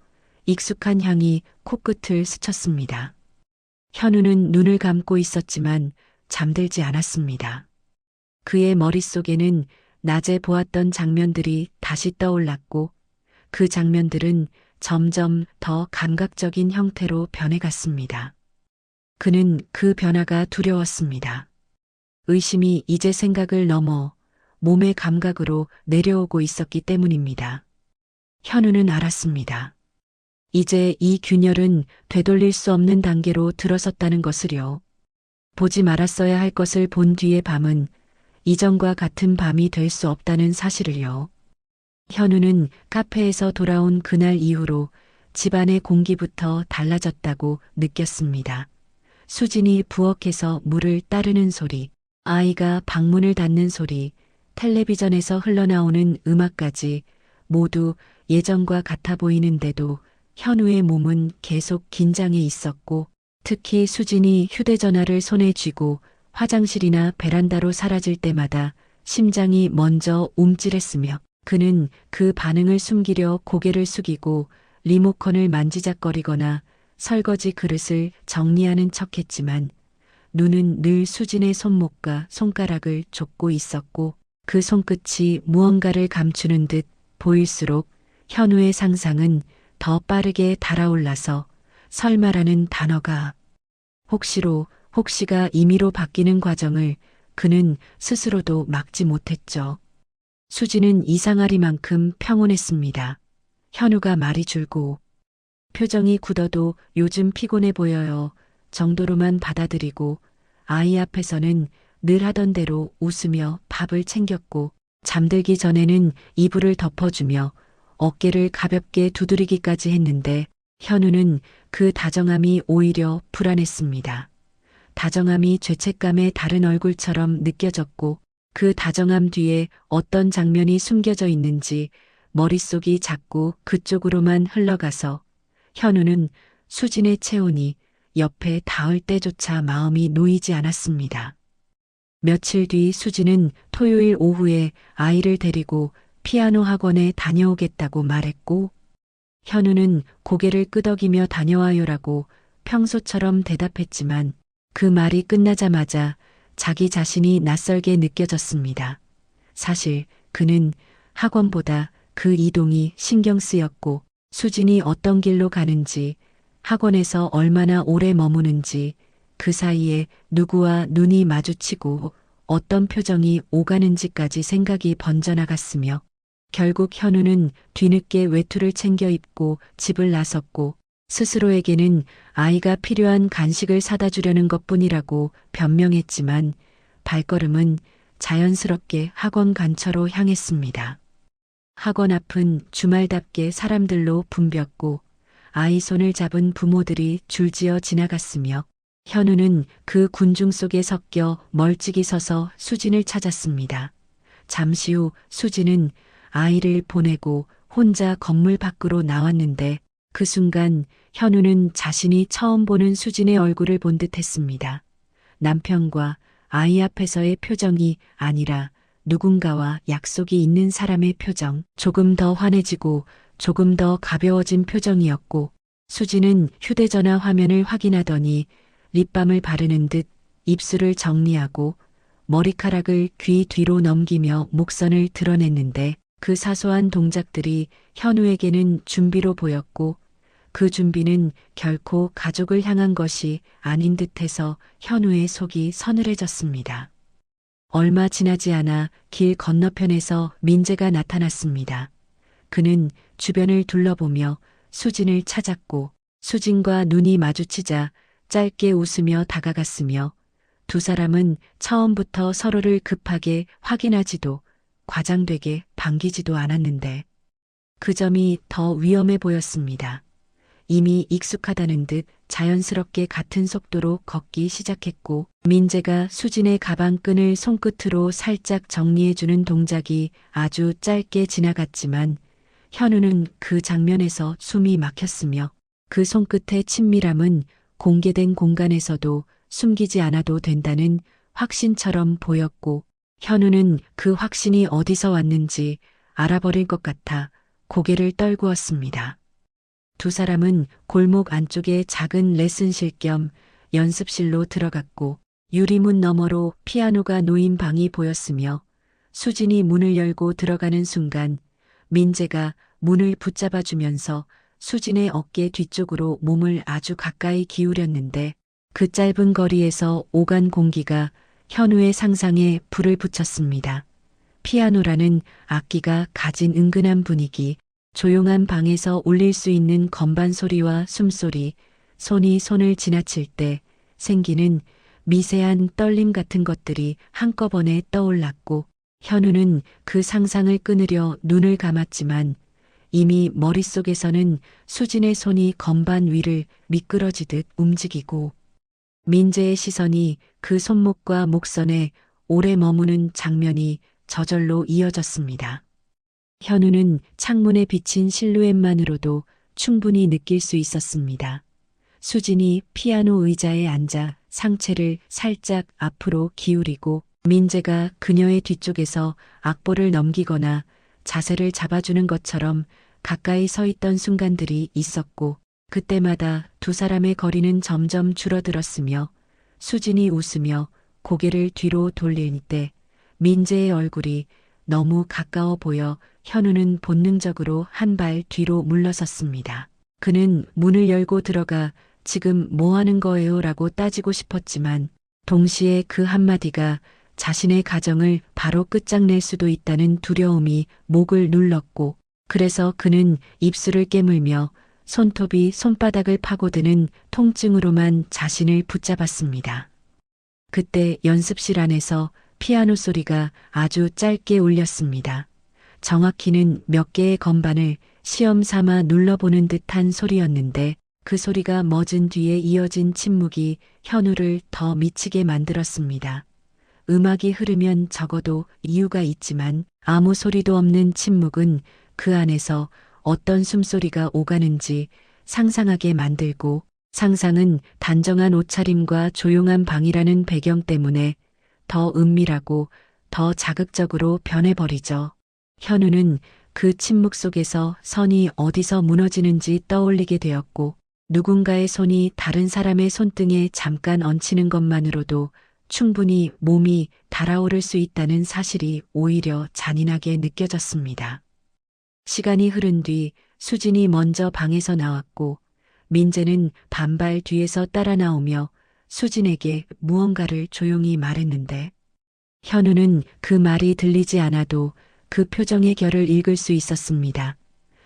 익숙한 향이 코끝을 스쳤습니다. 현우는 눈을 감고 있었지만 잠들지 않았습니다. 그의 머릿속에는 낮에 보았던 장면들이 다시 떠올랐고 그 장면들은 점점 더 감각적인 형태로 변해갔습니다. 그는 그 변화가 두려웠습니다. 의심이 이제 생각을 넘어 몸의 감각으로 내려오고 있었기 때문입니다. 현우는 알았습니다. 이제 이 균열은 되돌릴 수 없는 단계로 들어섰다는 것을요. 보지 말았어야 할 것을 본 뒤의 밤은 이전과 같은 밤이 될 수 없다는 사실을요. 현우는 카페에서 돌아온 그날 이후로 집안의 공기부터 달라졌다고 느꼈습니다. 수진이 부엌에서 물을 따르는 소리, 아이가 방문을 닫는 소리, 텔레비전에서 흘러나오는 음악까지 모두 예전과 같아 보이는데도 현우의 몸은 계속 긴장해 있었고 특히 수진이 휴대전화를 손에 쥐고 화장실이나 베란다로 사라질 때마다 심장이 먼저 움찔했으며 그는 그 반응을 숨기려 고개를 숙이고 리모컨을 만지작거리거나 설거지 그릇을 정리하는 척했지만 눈은 늘 수진의 손목과 손가락을 쫓고 있었고 그 손끝이 무언가를 감추는 듯 보일수록 현우의 상상은 더 빠르게 달아올라서 설마라는 단어가 혹시가 임의로 바뀌는 과정을 그는 스스로도 막지 못했죠. 수지는 이상하리만큼 평온했습니다. 현우가 말이 줄고 표정이 굳어도 요즘 피곤해 보여요 정도로만 받아들이고 아이 앞에서는 늘 하던 대로 웃으며 밥을 챙겼고 잠들기 전에는 이불을 덮어주며 어깨를 가볍게 두드리기까지 했는데 현우는 그 다정함이 오히려 불안했습니다. 다정함이 죄책감의 다른 얼굴처럼 느껴졌고 그 다정함 뒤에 어떤 장면이 숨겨져 있는지 머릿속이 자꾸 그쪽으로만 흘러가서 현우는 수진의 체온이 옆에 닿을 때조차 마음이 놓이지 않았습니다. 며칠 뒤 수진은 토요일 오후에 아이를 데리고 피아노 학원에 다녀오겠다고 말했고 현우는 고개를 끄덕이며 다녀와요라고 평소처럼 대답했지만 그 말이 끝나자마자 자기 자신이 낯설게 느껴졌습니다. 사실 그는 학원보다 그 이동이 신경 쓰였고 수진이 어떤 길로 가는지 학원에서 얼마나 오래 머무는지 그 사이에 누구와 눈이 마주치고 어떤 표정이 오가는지까지 생각이 번져나갔으며 결국 현우는 뒤늦게 외투를 챙겨 입고 집을 나섰고 스스로에게는 아이가 필요한 간식을 사다 주려는 것뿐이라고 변명했지만 발걸음은 자연스럽게 학원 근처로 향했습니다. 학원 앞은 주말답게 사람들로 붐볐고 아이 손을 잡은 부모들이 줄지어 지나갔으며 현우는 그 군중 속에 섞여 멀찍이 서서 수진을 찾았습니다. 잠시 후 수진은 아이를 보내고 혼자 건물 밖으로 나왔는데 그 순간 현우는 자신이 처음 보는 수진의 얼굴을 본 듯했습니다. 남편과 아이 앞에서의 표정이 아니라 누군가와 약속이 있는 사람의 표정, 조금 더 환해지고 조금 더 가벼워진 표정이었고 수진은 휴대전화 화면을 확인하더니 립밤을 바르는 듯 입술을 정리하고 머리카락을 귀 뒤로 넘기며 목선을 드러냈는데 그 사소한 동작들이 현우에게는 준비로 보였고 그 준비는 결코 가족을 향한 것이 아닌 듯해서 현우의 속이 서늘해졌습니다. 얼마 지나지 않아 길 건너편에서 민재가 나타났습니다. 그는 주변을 둘러보며 수진을 찾았고 수진과 눈이 마주치자 짧게 웃으며 다가갔으며 두 사람은 처음부터 서로를 급하게 확인하지도 과장되게 반기지도 않았는데 그 점이 더 위험해 보였습니다. 이미 익숙하다는 듯 자연스럽게 같은 속도로 걷기 시작했고 민재가 수진의 가방끈을 손끝으로 살짝 정리해주는 동작이 아주 짧게 지나갔지만 현우는 그 장면에서 숨이 막혔으며 그 손끝의 친밀함은 공개된 공간에서도 숨기지 않아도 된다는 확신처럼 보였고 현우는 그 확신이 어디서 왔는지 알아버릴 것 같아 고개를 떨구었습니다. 두 사람은 골목 안쪽에 작은 레슨실 겸 연습실로 들어갔고 유리문 너머로 피아노가 놓인 방이 보였으며 수진이 문을 열고 들어가는 순간 민재가 문을 붙잡아주면서 수진의 어깨 뒤쪽으로 몸을 아주 가까이 기울였는데 그 짧은 거리에서 오간 공기가 현우의 상상에 불을 붙였습니다. 피아노라는 악기가 가진 은근한 분위기, 조용한 방에서 울릴 수 있는 건반 소리와 숨소리, 손이 손을 지나칠 때 생기는 미세한 떨림 같은 것들이 한꺼번에 떠올랐고 현우는 그 상상을 끊으려 눈을 감았지만 이미 머릿속에서는 수진의 손이 건반 위를 미끄러지듯 움직이고 민재의 시선이 그 손목과 목선에 오래 머무는 장면이 저절로 이어졌습니다. 현우는 창문에 비친 실루엣만으로도 충분히 느낄 수 있었습니다. 수진이 피아노 의자에 앉아 상체를 살짝 앞으로 기울이고 민재가 그녀의 뒤쪽에서 악보를 넘기거나 자세를 잡아주는 것처럼 가까이 서 있던 순간들이 있었고 그때마다 두 사람의 거리는 점점 줄어들었으며 수진이 웃으며 고개를 뒤로 돌릴 때 민재의 얼굴이 너무 가까워 보여 현우는 본능적으로 한 발 뒤로 물러섰습니다. 그는 문을 열고 들어가 지금 뭐 하는 거예요? 라고 따지고 싶었지만 동시에 그 한마디가 자신의 가정을 바로 끝장낼 수도 있다는 두려움이 목을 눌렀고 그래서 그는 입술을 깨물며 손톱이 손바닥을 파고드는 통증으로만 자신을 붙잡았습니다. 그때 연습실 안에서 피아노 소리가 아주 짧게 울렸습니다. 정확히는 몇 개의 건반을 시험 삼아 눌러보는 듯한 소리였는데 그 소리가 멎은 뒤에 이어진 침묵이 현우를 더 미치게 만들었습니다. 음악이 흐르면 적어도 이유가 있지만 아무 소리도 없는 침묵은 그 안에서 어떤 숨소리가 오가는지 상상하게 만들고, 상상은 단정한 옷차림과 조용한 방이라는 배경 때문에 더 은밀하고 더 자극적으로 변해버리죠. 현우는 그 침묵 속에서 선이 어디서 무너지는지 떠올리게 되었고, 누군가의 손이 다른 사람의 손등에 잠깐 얹히는 것만으로도 충분히 몸이 달아오를 수 있다는 사실이 오히려 잔인하게 느껴졌습니다. 시간이 흐른 뒤 수진이 먼저 방에서 나왔고, 민재는 반발 뒤에서 따라 나오며 수진에게 무언가를 조용히 말했는데, 현우는 그 말이 들리지 않아도 그 표정의 결을 읽을 수 있었습니다.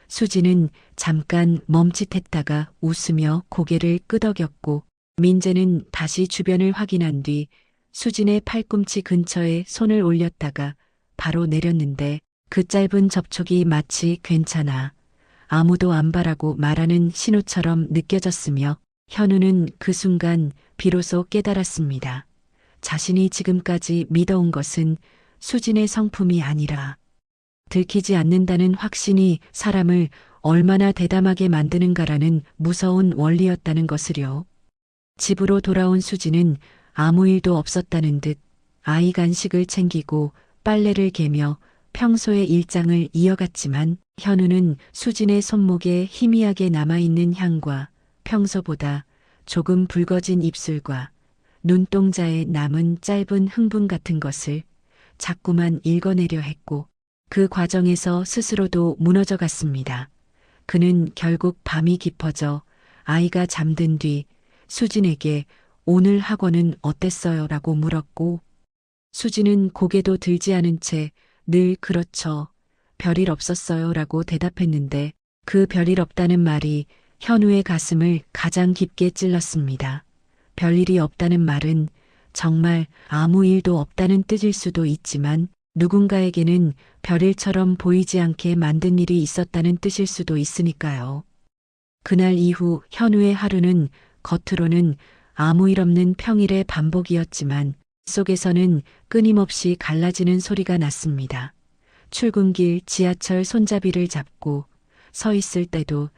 수진은 잠깐 멈칫했다가 웃으며 고개를 끄덕였고, 민재는 다시 주변을 확인한 뒤 수진의 팔꿈치 근처에 손을 올렸다가 바로 내렸는데, 그 짧은 접촉이 마치 괜찮아, 아무도 안 바라고 말하는 신호처럼 느껴졌으며, 현우는 그 순간 비로소 깨달았습니다. 자신이 지금까지 믿어온 것은 수진의 성품이 아니라 들키지 않는다는 확신이 사람을 얼마나 대담하게 만드는가라는 무서운 원리였다는 것을요. 집으로 돌아온 수진은 아무 일도 없었다는 듯 아이 간식을 챙기고 빨래를 개며 평소의 일상을 이어갔지만, 현우는 수진의 손목에 희미하게 남아있는 향과 평소보다 조금 붉어진 입술과 눈동자에 남은 짧은 흥분 같은 것을 자꾸만 읽어내려 했고, 그 과정에서 스스로도 무너져 갔습니다. 그는 결국 밤이 깊어져 아이가 잠든 뒤 수진에게 오늘 학원은 어땠어요? 라고 물었고, 수진은 고개도 들지 않은 채 늘 그렇죠, 별일 없었어요 라고 대답했는데, 그 별일 없다는 말이 현우의 가슴을 가장 깊게 찔렀습니다. 별일이 없다는 말은 정말 아무 일도 없다는 뜻일 수도 있지만, 누군가에게는 별일처럼 보이지 않게 만든 일이 있었다는 뜻일 수도 있으니까요. 그날 이후 현우의 하루는 겉으로는 아무 일 없는 평일의 반복이었지만 속에서는 끊임없이 갈라지는 소리가 났습니다. 출근길 지하철 손잡이를 잡고 서 있을 때도,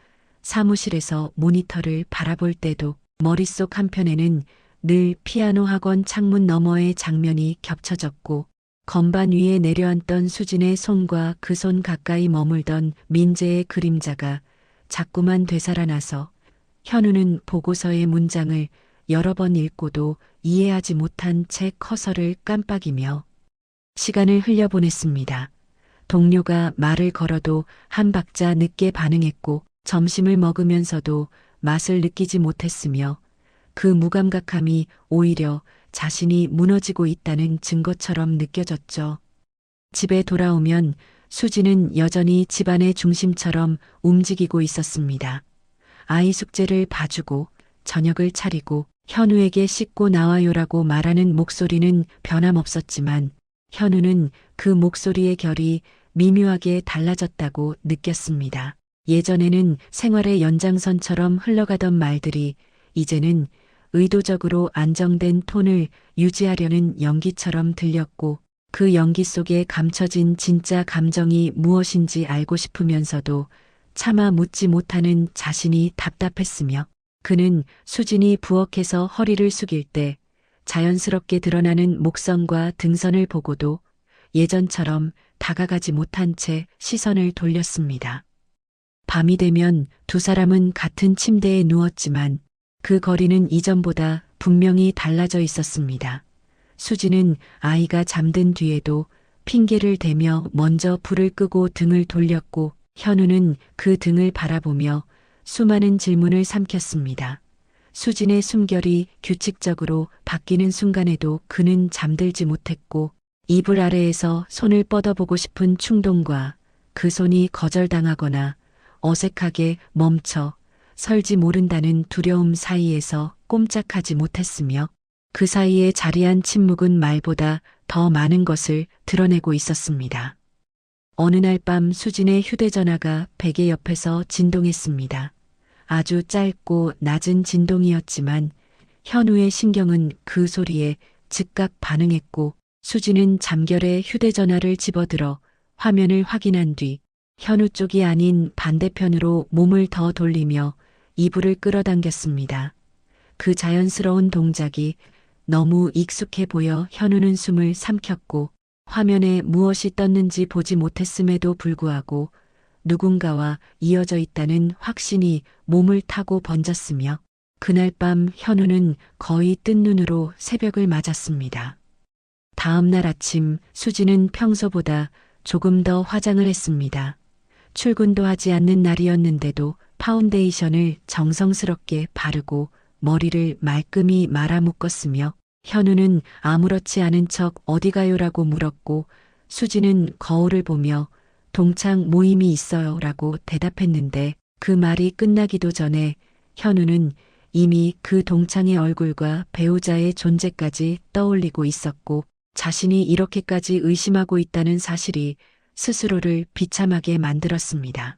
사무실에서 모니터를 바라볼 때도 머릿속 한편에는 늘 피아노 학원 창문 너머의 장면이 겹쳐졌고, 건반 위에 내려앉던 수진의 손과 그 손 가까이 머물던 민재의 그림자가 자꾸만 되살아나서 현우는 보고서의 문장을 여러 번 읽고도 이해하지 못한 채 커서를 깜빡이며 시간을 흘려보냈습니다. 동료가 말을 걸어도 한 박자 늦게 반응했고, 점심을 먹으면서도 맛을 느끼지 못했으며, 그 무감각함이 오히려 자신이 무너지고 있다는 증거처럼 느껴졌죠. 집에 돌아오면 수지는 여전히 집안의 중심처럼 움직이고 있었습니다. 아이 숙제를 봐주고 저녁을 차리고 현우에게 씻고 나와요라고 말하는 목소리는 변함없었지만, 현우는 그 목소리의 결이 미묘하게 달라졌다고 느꼈습니다. 예전에는 생활의 연장선처럼 흘러가던 말들이 이제는 의도적으로 안정된 톤을 유지하려는 연기처럼 들렸고, 그 연기 속에 감춰진 진짜 감정이 무엇인지 알고 싶으면서도 차마 묻지 못하는 자신이 답답했으며, 그는 수진이 부엌에서 허리를 숙일 때 자연스럽게 드러나는 목선과 등선을 보고도 예전처럼 다가가지 못한 채 시선을 돌렸습니다. 밤이 되면 두 사람은 같은 침대에 누웠지만 그 거리는 이전보다 분명히 달라져 있었습니다. 수진은 아이가 잠든 뒤에도 핑계를 대며 먼저 불을 끄고 등을 돌렸고, 현우는 그 등을 바라보며 수많은 질문을 삼켰습니다. 수진의 숨결이 규칙적으로 바뀌는 순간에도 그는 잠들지 못했고, 이불 아래에서 손을 뻗어보고 싶은 충동과 그 손이 거절당하거나 어색하게 멈춰 설지 모른다는 두려움 사이에서 꼼짝하지 못했으며, 그 사이에 자리한 침묵은 말보다 더 많은 것을 드러내고 있었습니다. 어느 날 밤 수진의 휴대전화가 베개 옆에서 진동했습니다. 아주 짧고 낮은 진동이었지만 현우의 신경은 그 소리에 즉각 반응했고 수진은 잠결에 휴대전화를 집어들어 화면을 확인한 뒤 현우 쪽이 아닌 반대편으로 몸을 더 돌리며 이불을 끌어당겼습니다. 그 자연스러운 동작이 너무 익숙해 보여 현우는 숨을 삼켰고 화면에 무엇이 떴는지 보지 못했음에도 불구하고 누군가와 이어져 있다는 확신이 몸을 타고 번졌으며 그날 밤 현우는 거의 뜬 눈으로 새벽을 맞았습니다. 다음 날 아침 수지는 평소보다 조금 더 화장을 했습니다. 출근도 하지 않는 날이었는데도 파운데이션을 정성스럽게 바르고 머리를 말끔히 말아 묶었으며 현우는 아무렇지 않은 척 어디 가요라고 물었고 수지는 거울을 보며 동창 모임이 있어요 라고 대답했는데 그 말이 끝나기도 전에 현우는 이미 그 동창의 얼굴과 배우자의 존재까지 떠올리고 있었고 자신이 이렇게까지 의심하고 있다는 사실이 스스로를 비참하게 만들었습니다.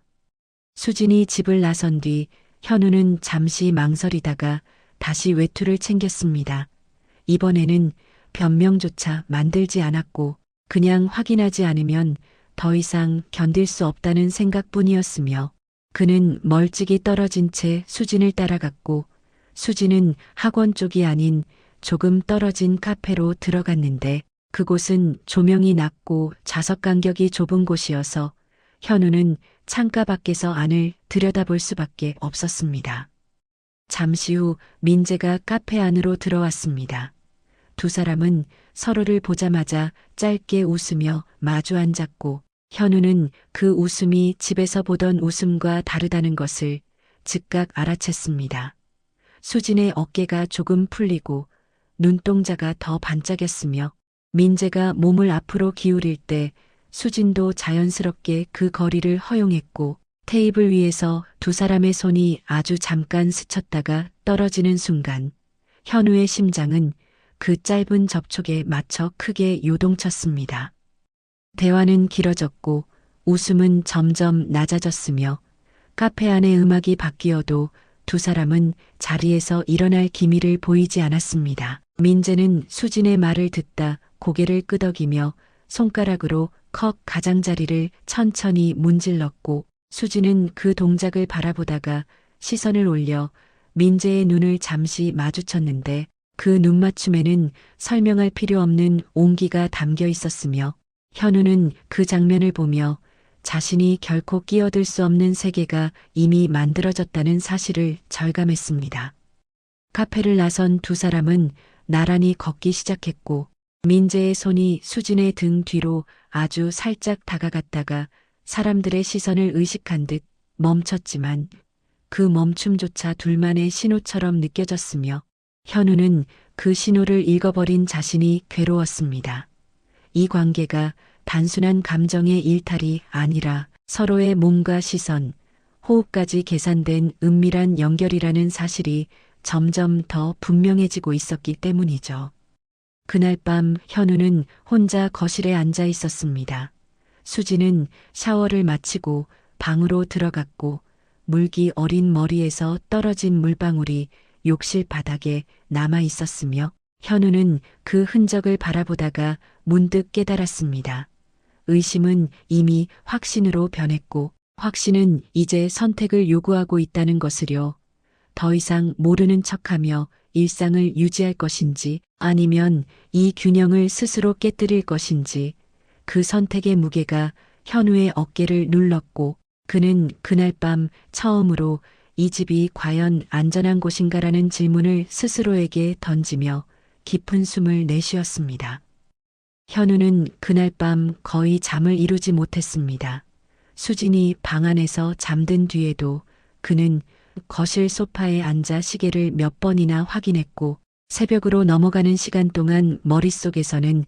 수진이 집을 나선 뒤 현우는 잠시 망설이다가 다시 외투를 챙겼습니다. 이번에는 변명조차 만들지 않았고 그냥 확인하지 않으면 더 이상 견딜 수 없다는 생각뿐이었으며 그는 멀찍이 떨어진 채 수진을 따라갔고 수진은 학원 쪽이 아닌 조금 떨어진 카페로 들어갔는데 그곳은 조명이 낮고 좌석 간격이 좁은 곳이어서 현우는 창가 밖에서 안을 들여다볼 수밖에 없었습니다. 잠시 후 민재가 카페 안으로 들어왔습니다. 두 사람은 서로를 보자마자 짧게 웃으며 마주 앉았고 현우는 그 웃음이 집에서 보던 웃음과 다르다는 것을 즉각 알아챘습니다. 수진의 어깨가 조금 풀리고 눈동자가 더 반짝였으며 민재가 몸을 앞으로 기울일 때 수진도 자연스럽게 그 거리를 허용했고 테이블 위에서 두 사람의 손이 아주 잠깐 스쳤다가 떨어지는 순간 현우의 심장은 그 짧은 접촉에 맞춰 크게 요동쳤습니다. 대화는 길어졌고 웃음은 점점 낮아졌으며 카페 안의 음악이 바뀌어도 두 사람은 자리에서 일어날 기미를 보이지 않았습니다. 민재는 수진의 말을 듣다 고개를 끄덕이며 손가락으로 컵 가장자리를 천천히 문질렀고 수진은 그 동작을 바라보다가 시선을 올려 민재의 눈을 잠시 마주쳤는데 그 눈맞춤에는 설명할 필요 없는 온기가 담겨 있었으며 현우는 그 장면을 보며 자신이 결코 끼어들 수 없는 세계가 이미 만들어졌다는 사실을 절감했습니다. 카페를 나선 두 사람은 나란히 걷기 시작했고 민재의 손이 수진의 등 뒤로 아주 살짝 다가갔다가 사람들의 시선을 의식한 듯 멈췄지만 그 멈춤조차 둘만의 신호처럼 느껴졌으며 현우는 그 신호를 읽어버린 자신이 괴로웠습니다. 이 관계가 단순한 감정의 일탈이 아니라 서로의 몸과 시선, 호흡까지 계산된 은밀한 연결이라는 사실이 점점 더 분명해지고 있었기 때문이죠. 그날 밤 현우는 혼자 거실에 앉아 있었습니다. 수지는 샤워를 마치고 방으로 들어갔고 물기 어린 머리에서 떨어진 물방울이 욕실 바닥에 남아 있었으며 현우는 그 흔적을 바라보다가 문득 깨달았습니다. 의심은 이미 확신으로 변했고 확신은 이제 선택을 요구하고 있다는 것을요. 더 이상 모르는 척하며 일상을 유지할 것인지 아니면 이 균형을 스스로 깨뜨릴 것인지 그 선택의 무게가 현우의 어깨를 눌렀고 그는 그날 밤 처음으로 이 집이 과연 안전한 곳인가라는 질문을 스스로에게 던지며 깊은 숨을 내쉬었습니다. 현우는 그날 밤 거의 잠을 이루지 못했습니다. 수진이 방 안에서 잠든 뒤에도 그는 거실 소파에 앉아 시계를 몇 번이나 확인했고 새벽으로 넘어가는 시간 동안 머릿속에서는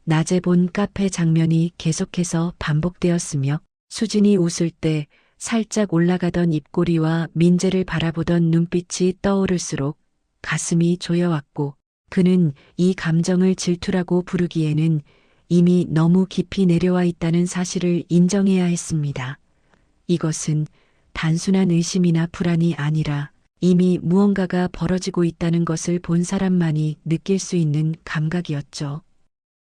낮에 본 카페 장면이 계속해서 반복되었으며 수진이 웃을 때 살짝 올라가던 입꼬리와 민재를 바라보던 눈빛이 떠오를수록 가슴이 조여왔고 그는 이 감정을 질투라고 부르기에는 이미 너무 깊이 내려와 있다는 사실을 인정해야 했습니다. 이것은 단순한 의심이나 불안이 아니라 이미 무언가가 벌어지고 있다는 것을 본 사람만이 느낄 수 있는 감각이었죠.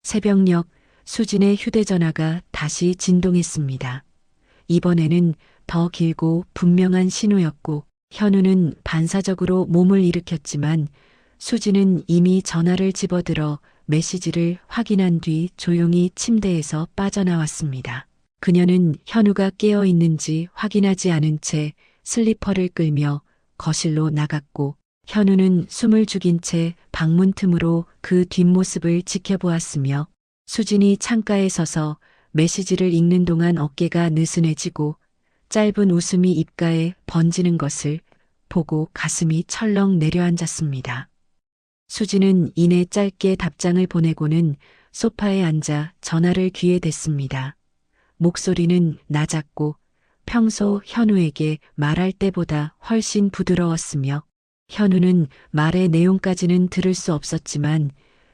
새벽녘 수진의 휴대전화가 다시 진동했습니다. 이번에는 더 길고 분명한 신호였고 현우는 반사적으로 몸을 일으켰지만 수진은 이미 전화를 집어들어 메시지를 확인한 뒤 조용히 침대에서 빠져나왔습니다. 그녀는 현우가 깨어 있는지 확인하지 않은 채 슬리퍼를 끌며 거실로 나갔고 현우는 숨을 죽인 채 방문 틈으로 그 뒷모습을 지켜보았으며 수진이 창가에 서서 메시지를 읽는 동안 어깨가 느슨해지고 짧은 웃음이 입가에 번지는 것을 보고 가슴이 철렁 내려앉았습니다. 수진은 이내 짧게 답장을 보내고는 소파에 앉아 전화를 귀에 댔습니다. 목소리는 낮았고 평소 현우에게 말할 때보다 훨씬 부드러웠으며 현우는 말의 내용까지는 들을 수 없었지만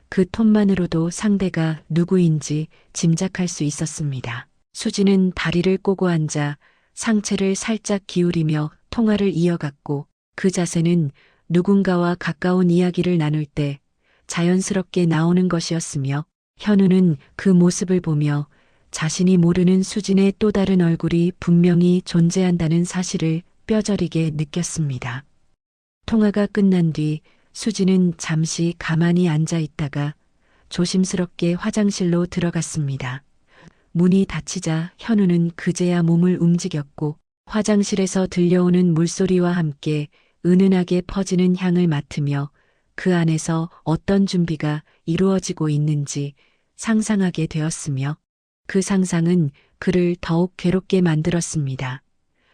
그 톤만으로도 상대가 누구인지 짐작할 수 있었습니다. 수진은 다리를 꼬고 앉아 상체를 살짝 기울이며 통화를 이어갔고 그 자세는 누군가와 가까운 이야기를 나눌 때 자연스럽게 나오는 것이었으며 현우는 그 모습을 보며 자신이 모르는 수진의 또 다른 얼굴이 분명히 존재한다는 사실을 뼈저리게 느꼈습니다. 통화가 끝난 뒤 수진은 잠시 가만히 앉아 있다가 조심스럽게 화장실로 들어갔습니다. 문이 닫히자 현우는 그제야 몸을 움직였고 화장실에서 들려오는 물소리와 함께 은은하게 퍼지는 향을 맡으며 그 안에서 어떤 준비가 이루어지고 있는지 상상하게 되었으며 그 상상은 그를 더욱 괴롭게 만들었습니다.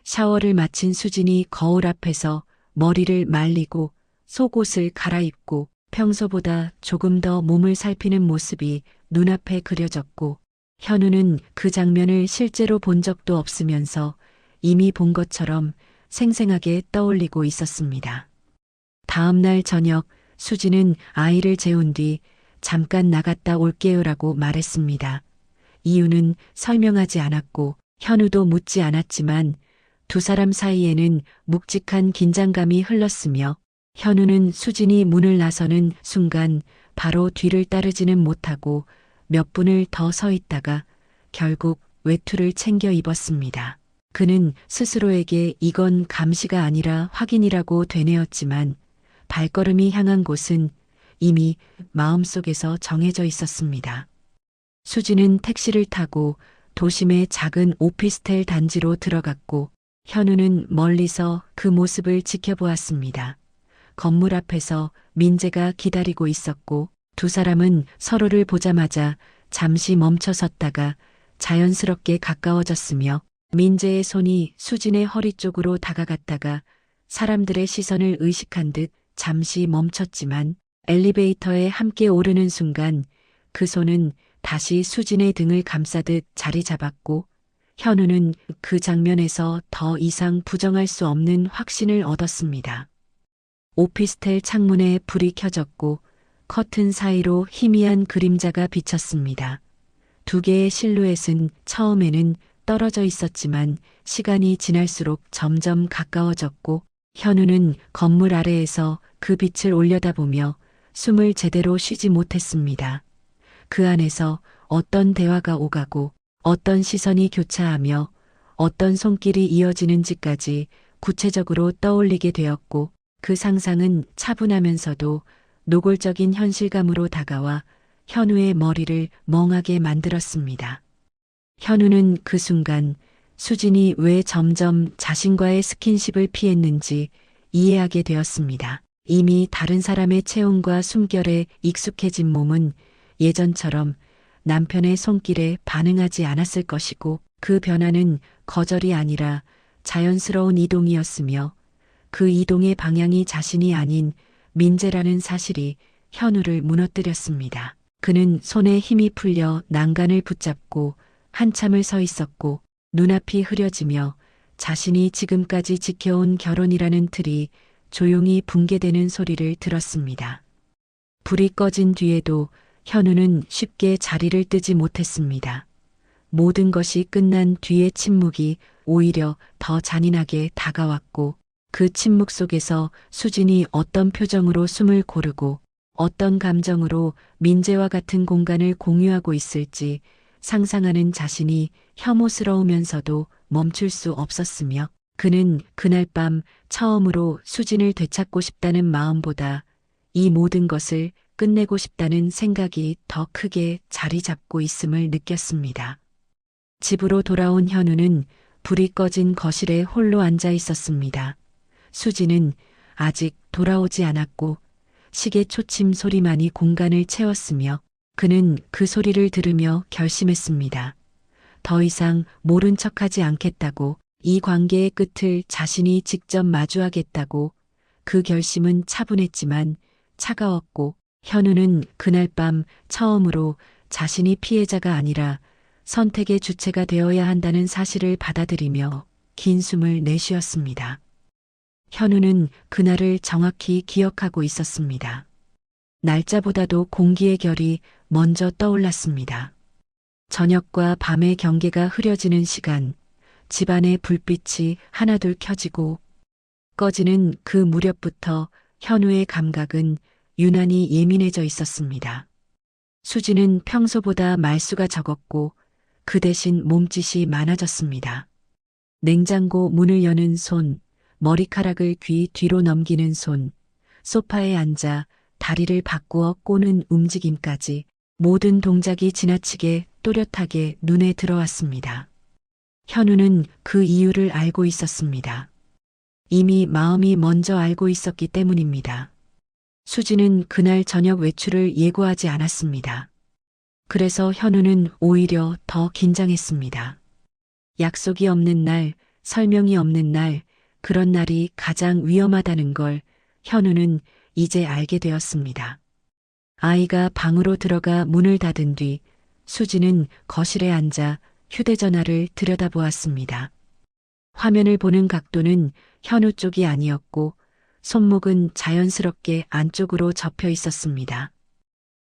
샤워를 마친 수진이 거울 앞에서 머리를 말리고 속옷을 갈아입고 평소보다 조금 더 몸을 살피는 모습이 눈앞에 그려졌고 현우는 그 장면을 실제로 본 적도 없으면서 이미 본 것처럼 생생하게 떠올리고 있었습니다. 다음 날 저녁 수진은 아이를 재운 뒤 잠깐 나갔다 올게요라고 말했습니다. 이유는 설명하지 않았고 현우도 묻지 않았지만 두 사람 사이에는 묵직한 긴장감이 흘렀으며 현우는 수진이 문을 나서는 순간 바로 뒤를 따르지는 못하고 몇 분을 더 서 있다가 결국 외투를 챙겨 입었습니다. 그는 스스로에게 이건 감시가 아니라 확인이라고 되뇌었지만 발걸음이 향한 곳은 이미 마음속에서 정해져 있었습니다. 수진은 택시를 타고 도심의 작은 오피스텔 단지로 들어갔고 현우는 멀리서 그 모습을 지켜보았습니다. 건물 앞에서 민재가 기다리고 있었고 두 사람은 서로를 보자마자 잠시 멈춰섰다가 자연스럽게 가까워졌으며 민재의 손이 수진의 허리 쪽으로 다가갔다가 사람들의 시선을 의식한 듯 잠시 멈췄지만 엘리베이터에 함께 오르는 순간 그 손은 다시 수진의 등을 감싸듯 자리 잡았고 현우는 그 장면에서 더 이상 부정할 수 없는 확신을 얻었습니다. 오피스텔 창문에 불이 켜졌고 커튼 사이로 희미한 그림자가 비쳤습니다. 두 개의 실루엣은 처음에는 떨어져 있었지만 시간이 지날수록 점점 가까워졌고 현우는 건물 아래에서 그 빛을 올려다보며 숨을 제대로 쉬지 못했습니다. 그 안에서 어떤 대화가 오가고 어떤 시선이 교차하며 어떤 손길이 이어지는지까지 구체적으로 떠올리게 되었고 그 상상은 차분하면서도 노골적인 현실감으로 다가와 현우의 머리를 멍하게 만들었습니다. 현우는 그 순간 수진이 왜 점점 자신과의 스킨십을 피했는지 이해하게 되었습니다. 이미 다른 사람의 체온과 숨결에 익숙해진 몸은 예전처럼 남편의 손길에 반응하지 않았을 것이고 그 변화는 거절이 아니라 자연스러운 이동이었으며 그 이동의 방향이 자신이 아닌 민재라는 사실이 현우를 무너뜨렸습니다. 그는 손에 힘이 풀려 난간을 붙잡고 한참을 서 있었고 눈앞이 흐려지며 자신이 지금까지 지켜온 결혼이라는 틀이 조용히 붕괴되는 소리를 들었습니다. 불이 꺼진 뒤에도 현우는 쉽게 자리를 뜨지 못했습니다. 모든 것이 끝난 뒤의 침묵이 오히려 더 잔인하게 다가왔고 그 침묵 속에서 수진이 어떤 표정으로 숨을 고르고 어떤 감정으로 민재와 같은 공간을 공유하고 있을지 상상하는 자신이 혐오스러우면서도 멈출 수 없었으며 그는 그날 밤 처음으로 수진을 되찾고 싶다는 마음보다 이 모든 것을 끝내고 싶다는 생각이 더 크게 자리 잡고 있음을 느꼈습니다. 집으로 돌아온 현우는 불이 꺼진 거실에 홀로 앉아 있었습니다. 수진은 아직 돌아오지 않았고 시계 초침 소리만이 공간을 채웠으며 그는 그 소리를 들으며 결심했습니다. 더 이상 모른 척하지 않겠다고, 이 관계의 끝을 자신이 직접 마주하겠다고. 그 결심은 차분했지만 차가웠고 현우는 그날 밤 처음으로 자신이 피해자가 아니라 선택의 주체가 되어야 한다는 사실을 받아들이며 긴 숨을 내쉬었습니다. 현우는 그날을 정확히 기억하고 있었습니다. 날짜보다도 공기의 결이 먼저 떠올랐습니다. 저녁과 밤의 경계가 흐려지는 시간, 집안의 불빛이 하나둘 켜지고 꺼지는 그 무렵부터 현우의 감각은 유난히 예민해져 있었습니다. 수지는 평소보다 말수가 적었고 그 대신 몸짓이 많아졌습니다. 냉장고 문을 여는 손, 머리카락을 귀 뒤로 넘기는 손, 소파에 앉아 다리를 바꾸어 꼬는 움직임까지 모든 동작이 지나치게 또렷하게 눈에 들어왔습니다. 현우는 그 이유를 알고 있었습니다. 이미 마음이 먼저 알고 있었기 때문입니다. 수지는 그날 저녁 외출을 예고하지 않았습니다. 그래서 현우는 오히려 더 긴장했습니다. 약속이 없는 날, 설명이 없는 날, 그런 날이 가장 위험하다는 걸 현우는 이제 알게 되었습니다. 아이가 방으로 들어가 문을 닫은 뒤 수지는 거실에 앉아 휴대전화를 들여다보았습니다. 화면을 보는 각도는 현우 쪽이 아니었고 손목은 자연스럽게 안쪽으로 접혀 있었습니다.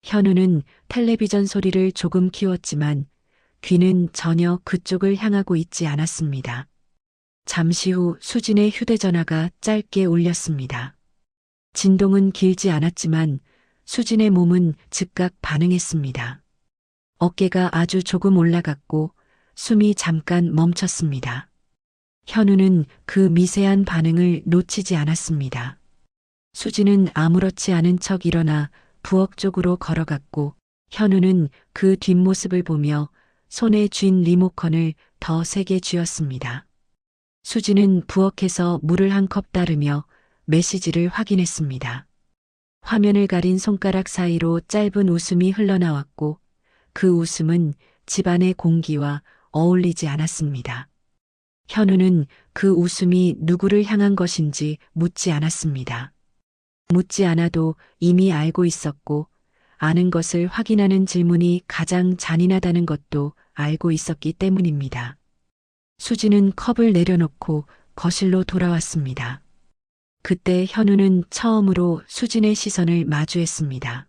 현우는 텔레비전 소리를 조금 키웠지만 귀는 전혀 그쪽을 향하고 있지 않았습니다. 잠시 후 수진의 휴대전화가 짧게 울렸습니다. 진동은 길지 않았지만 수진의 몸은 즉각 반응했습니다. 어깨가 아주 조금 올라갔고 숨이 잠깐 멈췄습니다. 현우는 그 미세한 반응을 놓치지 않았습니다. 수진은 아무렇지 않은 척 일어나 부엌 쪽으로 걸어갔고 현우는 그 뒷모습을 보며 손에 쥔 리모컨을 더 세게 쥐었습니다. 수진은 부엌에서 물을 한 컵 따르며 메시지를 확인했습니다. 화면을 가린 손가락 사이로 짧은 웃음이 흘러나왔고 그 웃음은 집안의 공기와 어울리지 않았습니다. 현우는 그 웃음이 누구를 향한 것인지 묻지 않았습니다. 묻지 않아도 이미 알고 있었고 아는 것을 확인하는 질문이 가장 잔인하다는 것도 알고 있었기 때문입니다. 수지는 컵을 내려놓고 거실로 돌아왔습니다. 그때 현우는 처음으로 수진의 시선을 마주했습니다.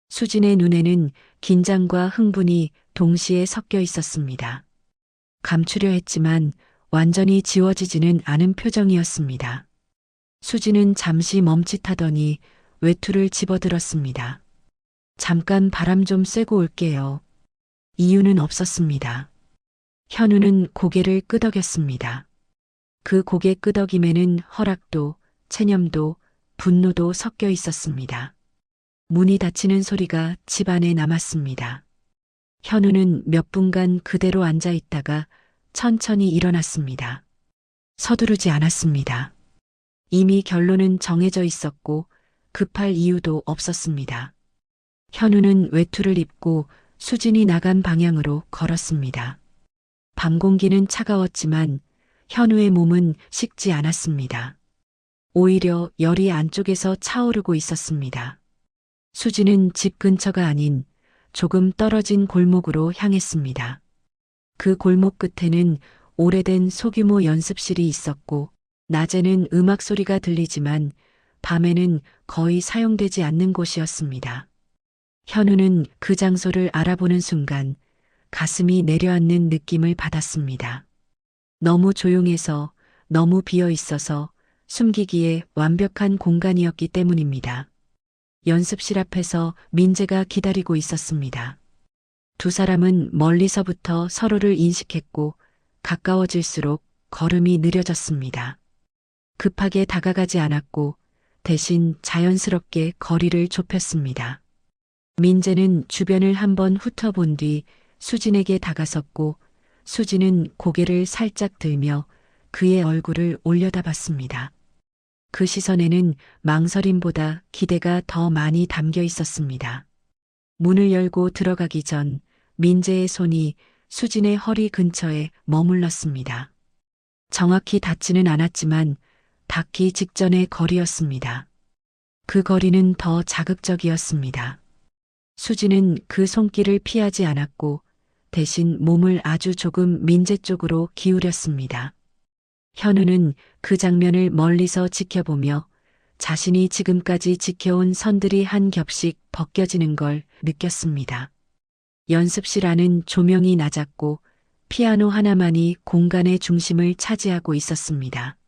수진의 눈에는 긴장과 흥분이 동시에 섞여 있었습니다. 감추려 했지만 완전히 지워지지는 않은 표정이었습니다. 수진은 잠시 멈칫하더니 외투를 집어들었습니다. 잠깐 바람 좀 쐬고 올게요. 이유는 없었습니다. 현우는 고개를 끄덕였습니다. 그 고개 끄덕임에는 허락도, 체념도, 분노도 섞여 있었습니다. 문이 닫히는 소리가 집안에 남았습니다. 현우는 몇 분간 그대로 앉아 있다가 천천히 일어났습니다. 서두르지 않았습니다. 이미 결론은 정해져 있었고 급할 이유도 없었습니다. 현우는 외투를 입고 수진이 나간 방향으로 걸었습니다. 밤 공기는 차가웠지만 현우의 몸은 식지 않았습니다. 오히려 열이 안쪽에서 차오르고 있었습니다. 수진은 집 근처가 아닌 조금 떨어진 골목으로 향했습니다. 그 골목 끝에는 오래된 소규모 연습실이 있었고 낮에는 음악 소리가 들리지만 밤에는 거의 사용되지 않는 곳이었습니다. 현우는 그 장소를 알아보는 순간 가슴이 내려앉는 느낌을 받았습니다. 너무 조용해서, 너무 비어 있어서 숨기기에 완벽한 공간이었기 때문입니다. 연습실 앞에서 민재가 기다리고 있었습니다. 두 사람은 멀리서부터 서로를 인식했고 가까워질수록 걸음이 느려졌습니다. 급하게 다가가지 않았고 대신 자연스럽게 거리를 좁혔습니다. 민재는 주변을 한번 훑어본 뒤 수진에게 다가섰고 수진은 고개를 살짝 들며 그의 얼굴을 올려다봤습니다. 그 시선에는 망설임보다 기대가 더 많이 담겨 있었습니다. 문을 열고 들어가기 전 민재의 손이 수진의 허리 근처에 머물렀습니다. 정확히 닿지는 않았지만 닿기 직전의 거리였습니다. 그 거리는 더 자극적이었습니다. 수진은 그 손길을 피하지 않았고 대신 몸을 아주 조금 민재 쪽으로 기울였습니다. 현우는 그 장면을 멀리서 지켜보며 자신이 지금까지 지켜온 선들이 한 겹씩 벗겨지는 걸 느꼈습니다. 연습실 안은 조명이 낮았고 피아노 하나만이 공간의 중심을 차지하고 있었습니다.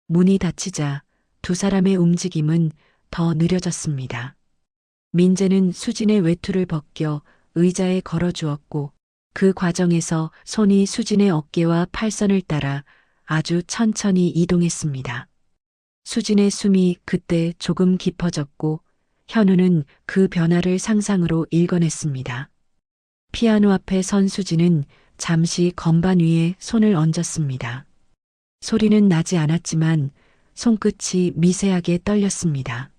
문이 닫히자 두 사람의 움직임은 더 느려졌습니다. 민재는 수진의 외투를 벗겨 의자에 걸어주었고 그 과정에서 손이 수진의 어깨와 팔선을 따라 아주 천천히 이동했습니다. 수진의 숨이 그때 조금 깊어졌고 현우는 그 변화를 상상으로 읽어냈습니다. 피아노 앞에 선 수진은 잠시 건반 위에 손을 얹었습니다. 소리는 나지 않았지만 손끝이 미세하게 떨렸습니다.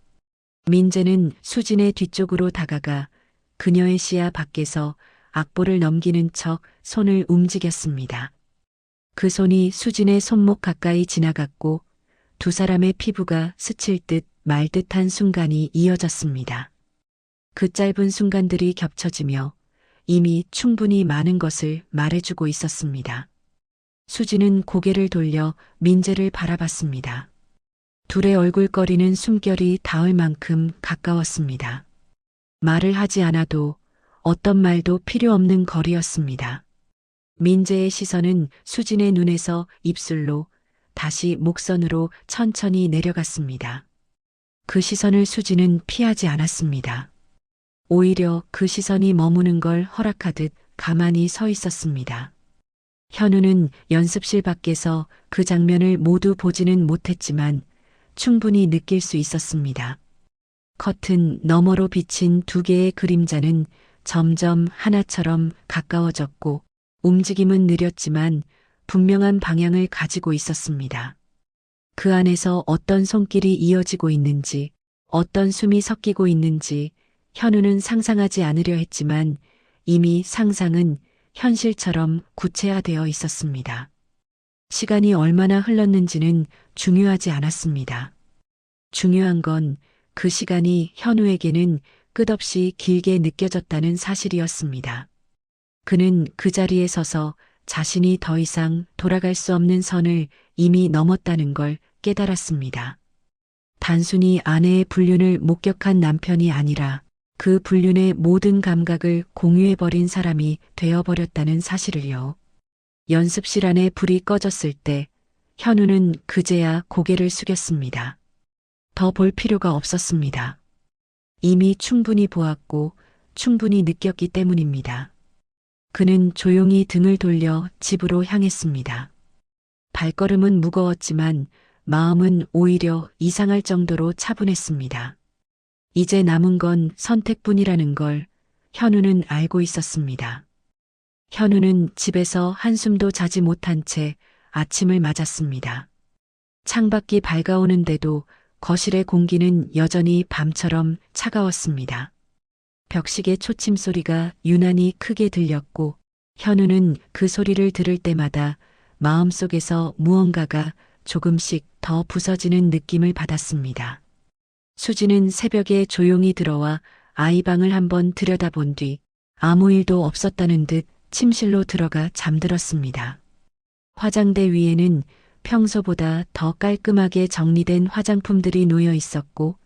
민재는 수진의 뒤쪽으로 다가가 그녀의 시야 밖에서 악보를 넘기는 척 손을 움직였습니다. 그 손이 수진의 손목 가까이 지나갔고 두 사람의 피부가 스칠 듯 말 듯한 순간이 이어졌습니다. 그 짧은 순간들이 겹쳐지며 이미 충분히 많은 것을 말해주고 있었습니다. 수진은 고개를 돌려 민재를 바라봤습니다. 둘의 얼굴거리는 숨결이 닿을 만큼 가까웠습니다. 말을 하지 않아도 어떤 말도 필요 없는 거리였습니다. 민재의 시선은 수진의 눈에서 입술로 다시 목선으로 천천히 내려갔습니다. 그 시선을 수진은 피하지 않았습니다. 오히려 그 시선이 머무는 걸 허락하듯 가만히 서 있었습니다. 현우는 연습실 밖에서 그 장면을 모두 보지는 못했지만 충분히 느낄 수 있었습니다. 커튼 너머로 비친 두 개의 그림자는 점점 하나처럼 가까워졌고 움직임은 느렸지만 분명한 방향을 가지고 있었습니다. 그 안에서 어떤 손길이 이어지고 있는지, 어떤 숨이 섞이고 있는지 현우는 상상하지 않으려 했지만 이미 상상은 현실처럼 구체화되어 있었습니다. 시간이 얼마나 흘렀는지는 중요하지 않았습니다. 중요한 건 그 시간이 현우에게는 끝없이 길게 느껴졌다는 사실이었습니다. 그는 그 자리에 서서 자신이 더 이상 돌아갈 수 없는 선을 이미 넘었다는 걸 깨달았습니다. 단순히 아내의 불륜을 목격한 남편이 아니라 그 불륜의 모든 감각을 공유해버린 사람이 되어버렸다는 사실을요. 연습실 안에 불이 꺼졌을 때 현우는 그제야 고개를 숙였습니다. 더 볼 필요가 없었습니다. 이미 충분히 보았고 충분히 느꼈기 때문입니다. 그는 조용히 등을 돌려 집으로 향했습니다. 발걸음은 무거웠지만 마음은 오히려 이상할 정도로 차분했습니다. 이제 남은 건 선택뿐이라는 걸 현우는 알고 있었습니다. 현우는 집에서 한숨도 자지 못한 채 아침을 맞았습니다. 창밖이 밝아오는데도 거실의 공기는 여전히 밤처럼 차가웠습니다. 벽시계 초침 소리가 유난히 크게 들렸고 현우는 그 소리를 들을 때마다 마음속에서 무언가가 조금씩 더 부서지는 느낌을 받았습니다. 수지는 새벽에 조용히 들어와 아이 방을 한번 들여다본 뒤 아무 일도 없었다는 듯 침실로 들어가 잠들었습니다. 화장대 위에는 평소보다 더 깔끔하게 정리된 화장품들이 놓여 있었고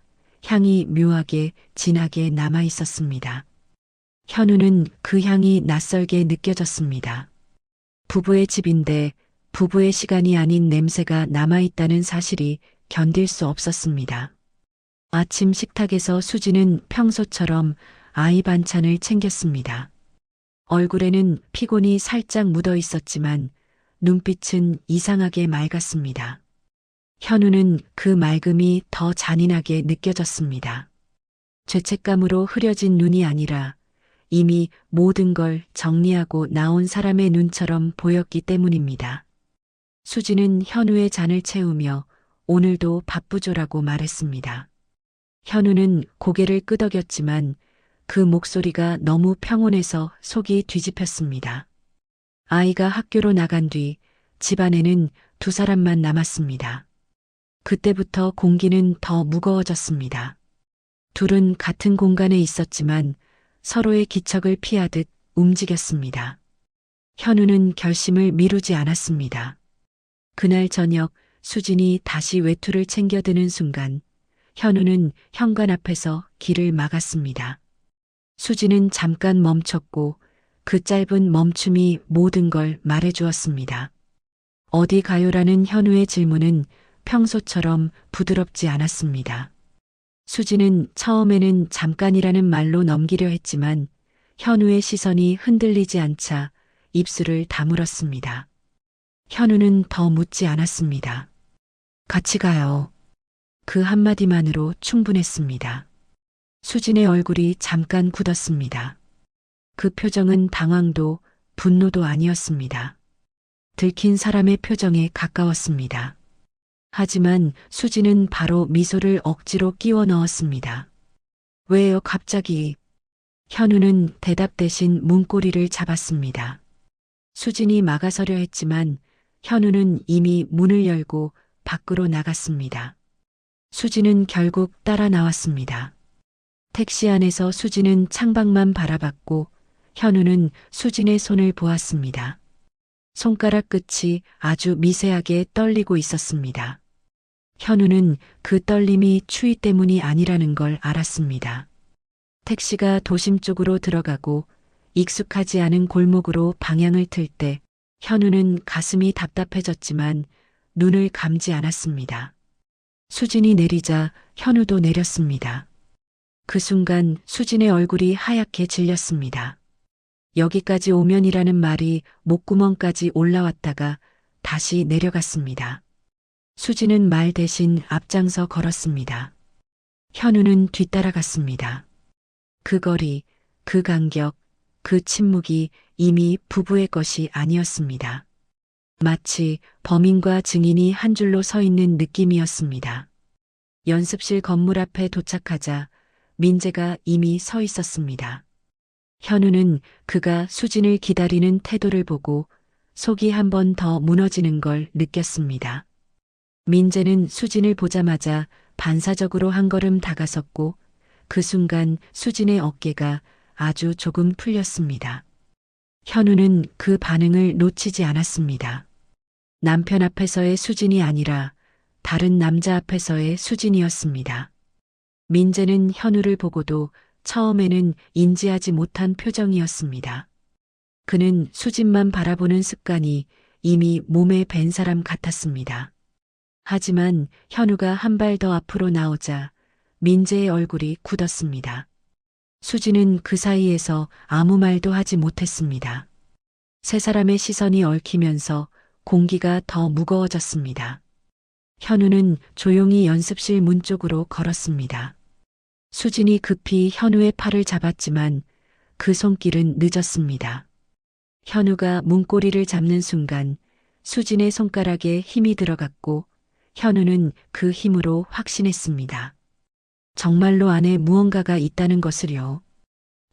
향이 묘하게 진하게 남아 있었습니다. 현우는 그 향이 낯설게 느껴졌습니다. 부부의 집인데 부부의 시간이 아닌 냄새가 남아있다는 사실이 견딜 수 없었습니다. 아침 식탁에서 수지는 평소처럼 아이 반찬을 챙겼습니다. 얼굴에는 피곤이 살짝 묻어 있었지만 눈빛은 이상하게 맑았습니다. 현우는 그 맑음이 더 잔인하게 느껴졌습니다. 죄책감으로 흐려진 눈이 아니라 이미 모든 걸 정리하고 나온 사람의 눈처럼 보였기 때문입니다. 수지는 현우의 잔을 채우며 오늘도 바쁘죠라고 말했습니다. 현우는 고개를 끄덕였지만 그 목소리가 너무 평온해서 속이 뒤집혔습니다. 아이가 학교로 나간 뒤 집안에는 두 사람만 남았습니다. 그때부터 공기는 더 무거워졌습니다. 둘은 같은 공간에 있었지만 서로의 기척을 피하듯 움직였습니다. 현우는 결심을 미루지 않았습니다. 그날 저녁 수진이 다시 외투를 챙겨드는 순간 현우는 현관 앞에서 길을 막았습니다. 수진은 잠깐 멈췄고 그 짧은 멈춤이 모든 걸 말해주었습니다. 어디 가요라는 현우의 질문은 평소처럼 부드럽지 않았습니다. 수지는 처음에는 잠깐이라는 말로 넘기려 했지만 현우의 시선이 흔들리지 않자 입술을 다물었습니다. 현우는 더 묻지 않았습니다. 같이 가요. 그 한마디만으로 충분했습니다. 수진의 얼굴이 잠깐 굳었습니다. 그 표정은 당황도 분노도 아니었습니다. 들킨 사람의 표정에 가까웠습니다. 하지만 수지는 바로 미소를 억지로 끼워 넣었습니다. 왜요 갑자기? 현우는 대답 대신 문고리를 잡았습니다. 수진이 막아서려 했지만 현우는 이미 문을 열고 밖으로 나갔습니다. 수지는 결국 따라 나왔습니다. 택시 안에서 수지는 창밖만 바라봤고 현우는 수진의 손을 보았습니다. 손가락 끝이 아주 미세하게 떨리고 있었습니다. 현우는 그 떨림이 추위 때문이 아니라는 걸 알았습니다. 택시가 도심 쪽으로 들어가고 익숙하지 않은 골목으로 방향을 틀 때 현우는 가슴이 답답해졌지만 눈을 감지 않았습니다. 수진이 내리자 현우도 내렸습니다. 그 순간 수진의 얼굴이 하얗게 질렸습니다. 여기까지 오면이라는 말이 목구멍까지 올라왔다가 다시 내려갔습니다. 수진은 말 대신 앞장서 걸었습니다. 현우는 뒤따라갔습니다. 그 거리, 그 간격, 그 침묵이 이미 부부의 것이 아니었습니다. 마치 범인과 증인이 한 줄로 서 있는 느낌이었습니다. 연습실 건물 앞에 도착하자 민재가 이미 서 있었습니다. 현우는 그가 수진을 기다리는 태도를 보고 속이 한 번 더 무너지는 걸 느꼈습니다. 민재는 수진을 보자마자 반사적으로 한 걸음 다가섰고 그 순간 수진의 어깨가 아주 조금 풀렸습니다. 현우는 그 반응을 놓치지 않았습니다. 남편 앞에서의 수진이 아니라 다른 남자 앞에서의 수진이었습니다. 민재는 현우를 보고도 처음에는 인지하지 못한 표정이었습니다. 그는 수진만 바라보는 습관이 이미 몸에 밴 사람 같았습니다. 하지만 현우가 한 발 더 앞으로 나오자 민재의 얼굴이 굳었습니다. 수진은 그 사이에서 아무 말도 하지 못했습니다. 세 사람의 시선이 얽히면서 공기가 더 무거워졌습니다. 현우는 조용히 연습실 문 쪽으로 걸었습니다. 수진이 급히 현우의 팔을 잡았지만 그 손길은 늦었습니다. 현우가 문고리를 잡는 순간 수진의 손가락에 힘이 들어갔고 현우는 그 힘으로 확신했습니다. 정말로 안에 무언가가 있다는 것을요.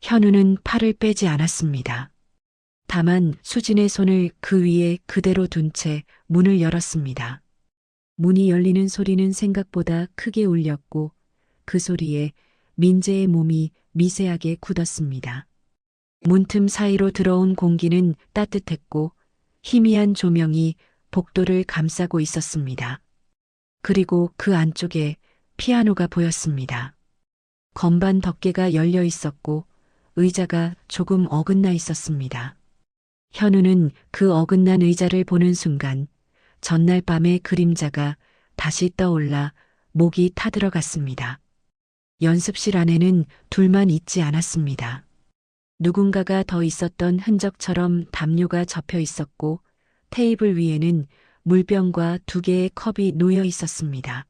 현우는 팔을 빼지 않았습니다. 다만 수진의 손을 그 위에 그대로 둔 채 문을 열었습니다. 문이 열리는 소리는 생각보다 크게 울렸고 그 소리에 민재의 몸이 미세하게 굳었습니다. 문틈 사이로 들어온 공기는 따뜻했고 희미한 조명이 복도를 감싸고 있었습니다. 그리고 그 안쪽에 피아노가 보였습니다. 건반 덮개가 열려 있었고 의자가 조금 어긋나 있었습니다. 현우는 그 어긋난 의자를 보는 순간 전날 밤의 그림자가 다시 떠올라 목이 타들어갔습니다. 연습실 안에는 둘만 있지 않았습니다. 누군가가 더 있었던 흔적처럼 담요가 접혀 있었고 테이블 위에는 물병과 2개의 컵이 놓여 있었습니다.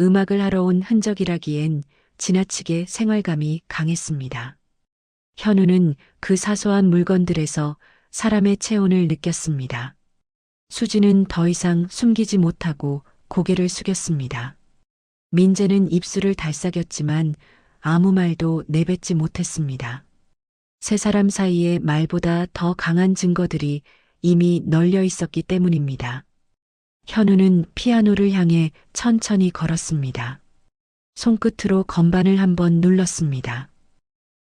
음악을 하러 온 흔적이라기엔 지나치게 생활감이 강했습니다. 현우는 그 사소한 물건들에서 사람의 체온을 느꼈습니다. 수지는 더 이상 숨기지 못하고 고개를 숙였습니다. 민재는 입술을 달싹였지만 아무 말도 내뱉지 못했습니다. 세 사람 사이에 말보다 더 강한 증거들이 이미 널려 있었기 때문입니다. 현우는 피아노를 향해 천천히 걸었습니다. 손끝으로 건반을 한번 눌렀습니다.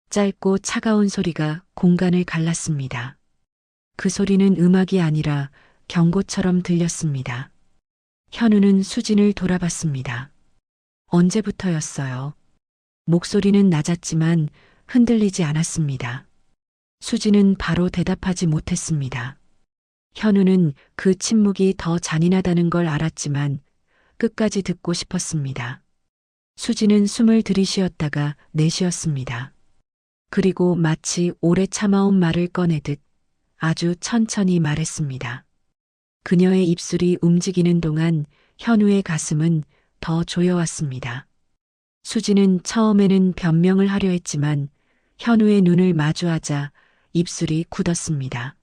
짧고 차가운 소리가 공간을 갈랐습니다. 그 소리는 음악이 아니라 경고처럼 들렸습니다. 현우는 수진을 돌아봤습니다. 언제부터였어요? 목소리는 낮았지만 흔들리지 않았습니다. 수진은 바로 대답하지 못했습니다. 현우는 그 침묵이 더 잔인하다는 걸 알았지만 끝까지 듣고 싶었습니다. 수진은 숨을 들이쉬었다가 내쉬었습니다. 그리고 마치 오래 참아온 말을 꺼내듯 아주 천천히 말했습니다. 그녀의 입술이 움직이는 동안 현우의 가슴은 더 조여왔습니다. 수지는 처음에는 변명을 하려 했지만 현우의 눈을 마주하자 입술이 굳었습니다.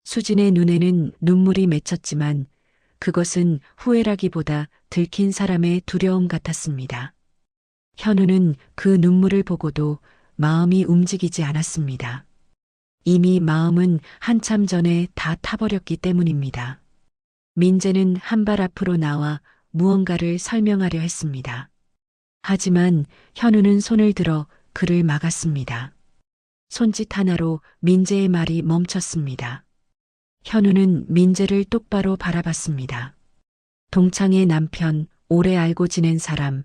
수진의 눈에는 눈물이 맺혔지만 그것은 후회라기보다 들킨 사람의 두려움 같았습니다. 현우는 그 눈물을 보고도 마음이 움직이지 않았습니다. 이미 마음은 한참 전에 다 타버렸기 때문입니다. 민재는 한 발 앞으로 나와 무언가를 설명하려 했습니다. 하지만 현우는 손을 들어 그를 막았습니다. 손짓 하나로 민재의 말이 멈췄습니다. 현우는 민재를 똑바로 바라봤습니다. 동창의 남편, 오래 알고 지낸 사람,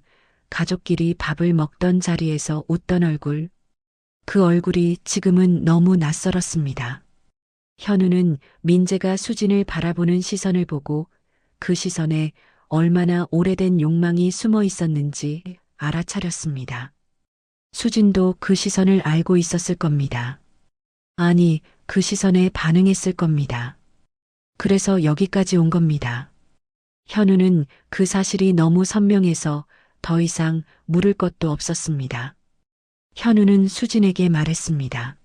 가족끼리 밥을 먹던 자리에서 웃던 얼굴. 그 얼굴이 지금은 너무 낯설었습니다. 현우는 민재가 수진을 바라보는 시선을 보고 그 시선에 얼마나 오래된 욕망이 숨어 있었는지 알아차렸습니다. 수진도 그 시선을 알고 있었을 겁니다. 아니, 그 시선에 반응했을 겁니다. 그래서 여기까지 온 겁니다. 현우는 그 사실이 너무 선명해서 더 이상 물을 것도 없었습니다. 현우는 수진에게 말했습니다.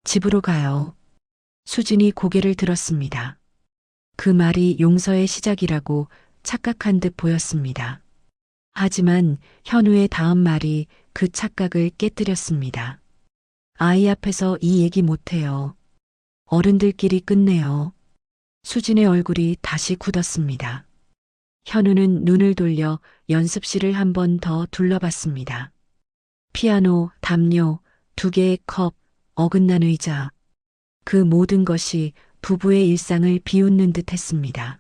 집으로 가요. 수진이 고개를 들었습니다. 그 말이 용서의 시작이라고 착각한 듯 보였습니다. 하지만 현우의 다음 말이 그 착각을 깨뜨렸습니다. 아이 앞에서 이 얘기 못해요. 어른들끼리 끝내요. 수진의 얼굴이 다시 굳었습니다. 현우는 눈을 돌려 연습실을 한 번 더 둘러봤습니다. 피아노, 담요, 2개의 컵, 어긋난 의자. 그 모든 것이 부부의 일상을 비웃는 듯 했습니다.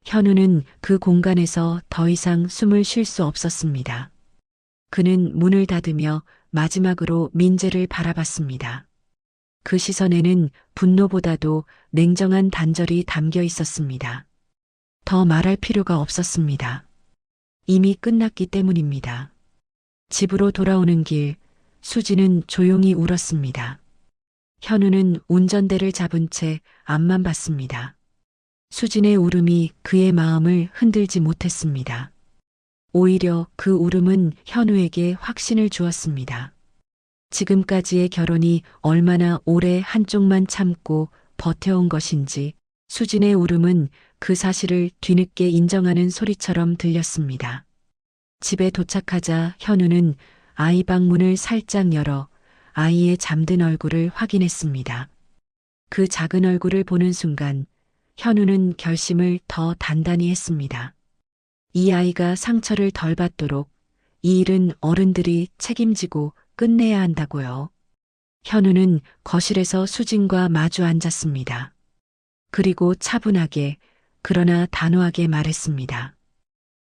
현우는 그 공간에서 더 이상 숨을 쉴 수 없었습니다. 그는 문을 닫으며 마지막으로 민재를 바라봤습니다. 그 시선에는 분노보다도 냉정한 단절이 담겨 있었습니다. 더 말할 필요가 없었습니다. 이미 끝났기 때문입니다. 집으로 돌아오는 길, 수지는 조용히 울었습니다. 현우는 운전대를 잡은 채 앞만 봤습니다. 수진의 울음이 그의 마음을 흔들지 못했습니다. 오히려 그 울음은 현우에게 확신을 주었습니다. 지금까지의 결혼이 얼마나 오래 한쪽만 참고 버텨온 것인지 수진의 울음은 그 사실을 뒤늦게 인정하는 소리처럼 들렸습니다. 집에 도착하자 현우는 아이 방 문을 살짝 열어 아이의 잠든 얼굴을 확인했습니다. 그 작은 얼굴을 보는 순간 현우는 결심을 더 단단히 했습니다. 이 아이가 상처를 덜 받도록 이 일은 어른들이 책임지고 끝내야 한다고요. 현우는 거실에서 수진과 마주 앉았습니다. 그리고 차분하게 그러나 단호하게 말했습니다.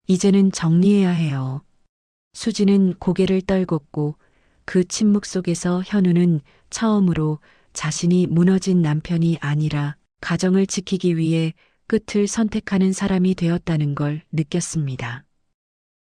이제는 정리해야 해요. 수지는 고개를 떨궜고 그 침묵 속에서 현우는 처음으로 자신이 무너진 남편이 아니라 가정을 지키기 위해 끝을 선택하는 사람이 되었다는 걸 느꼈습니다.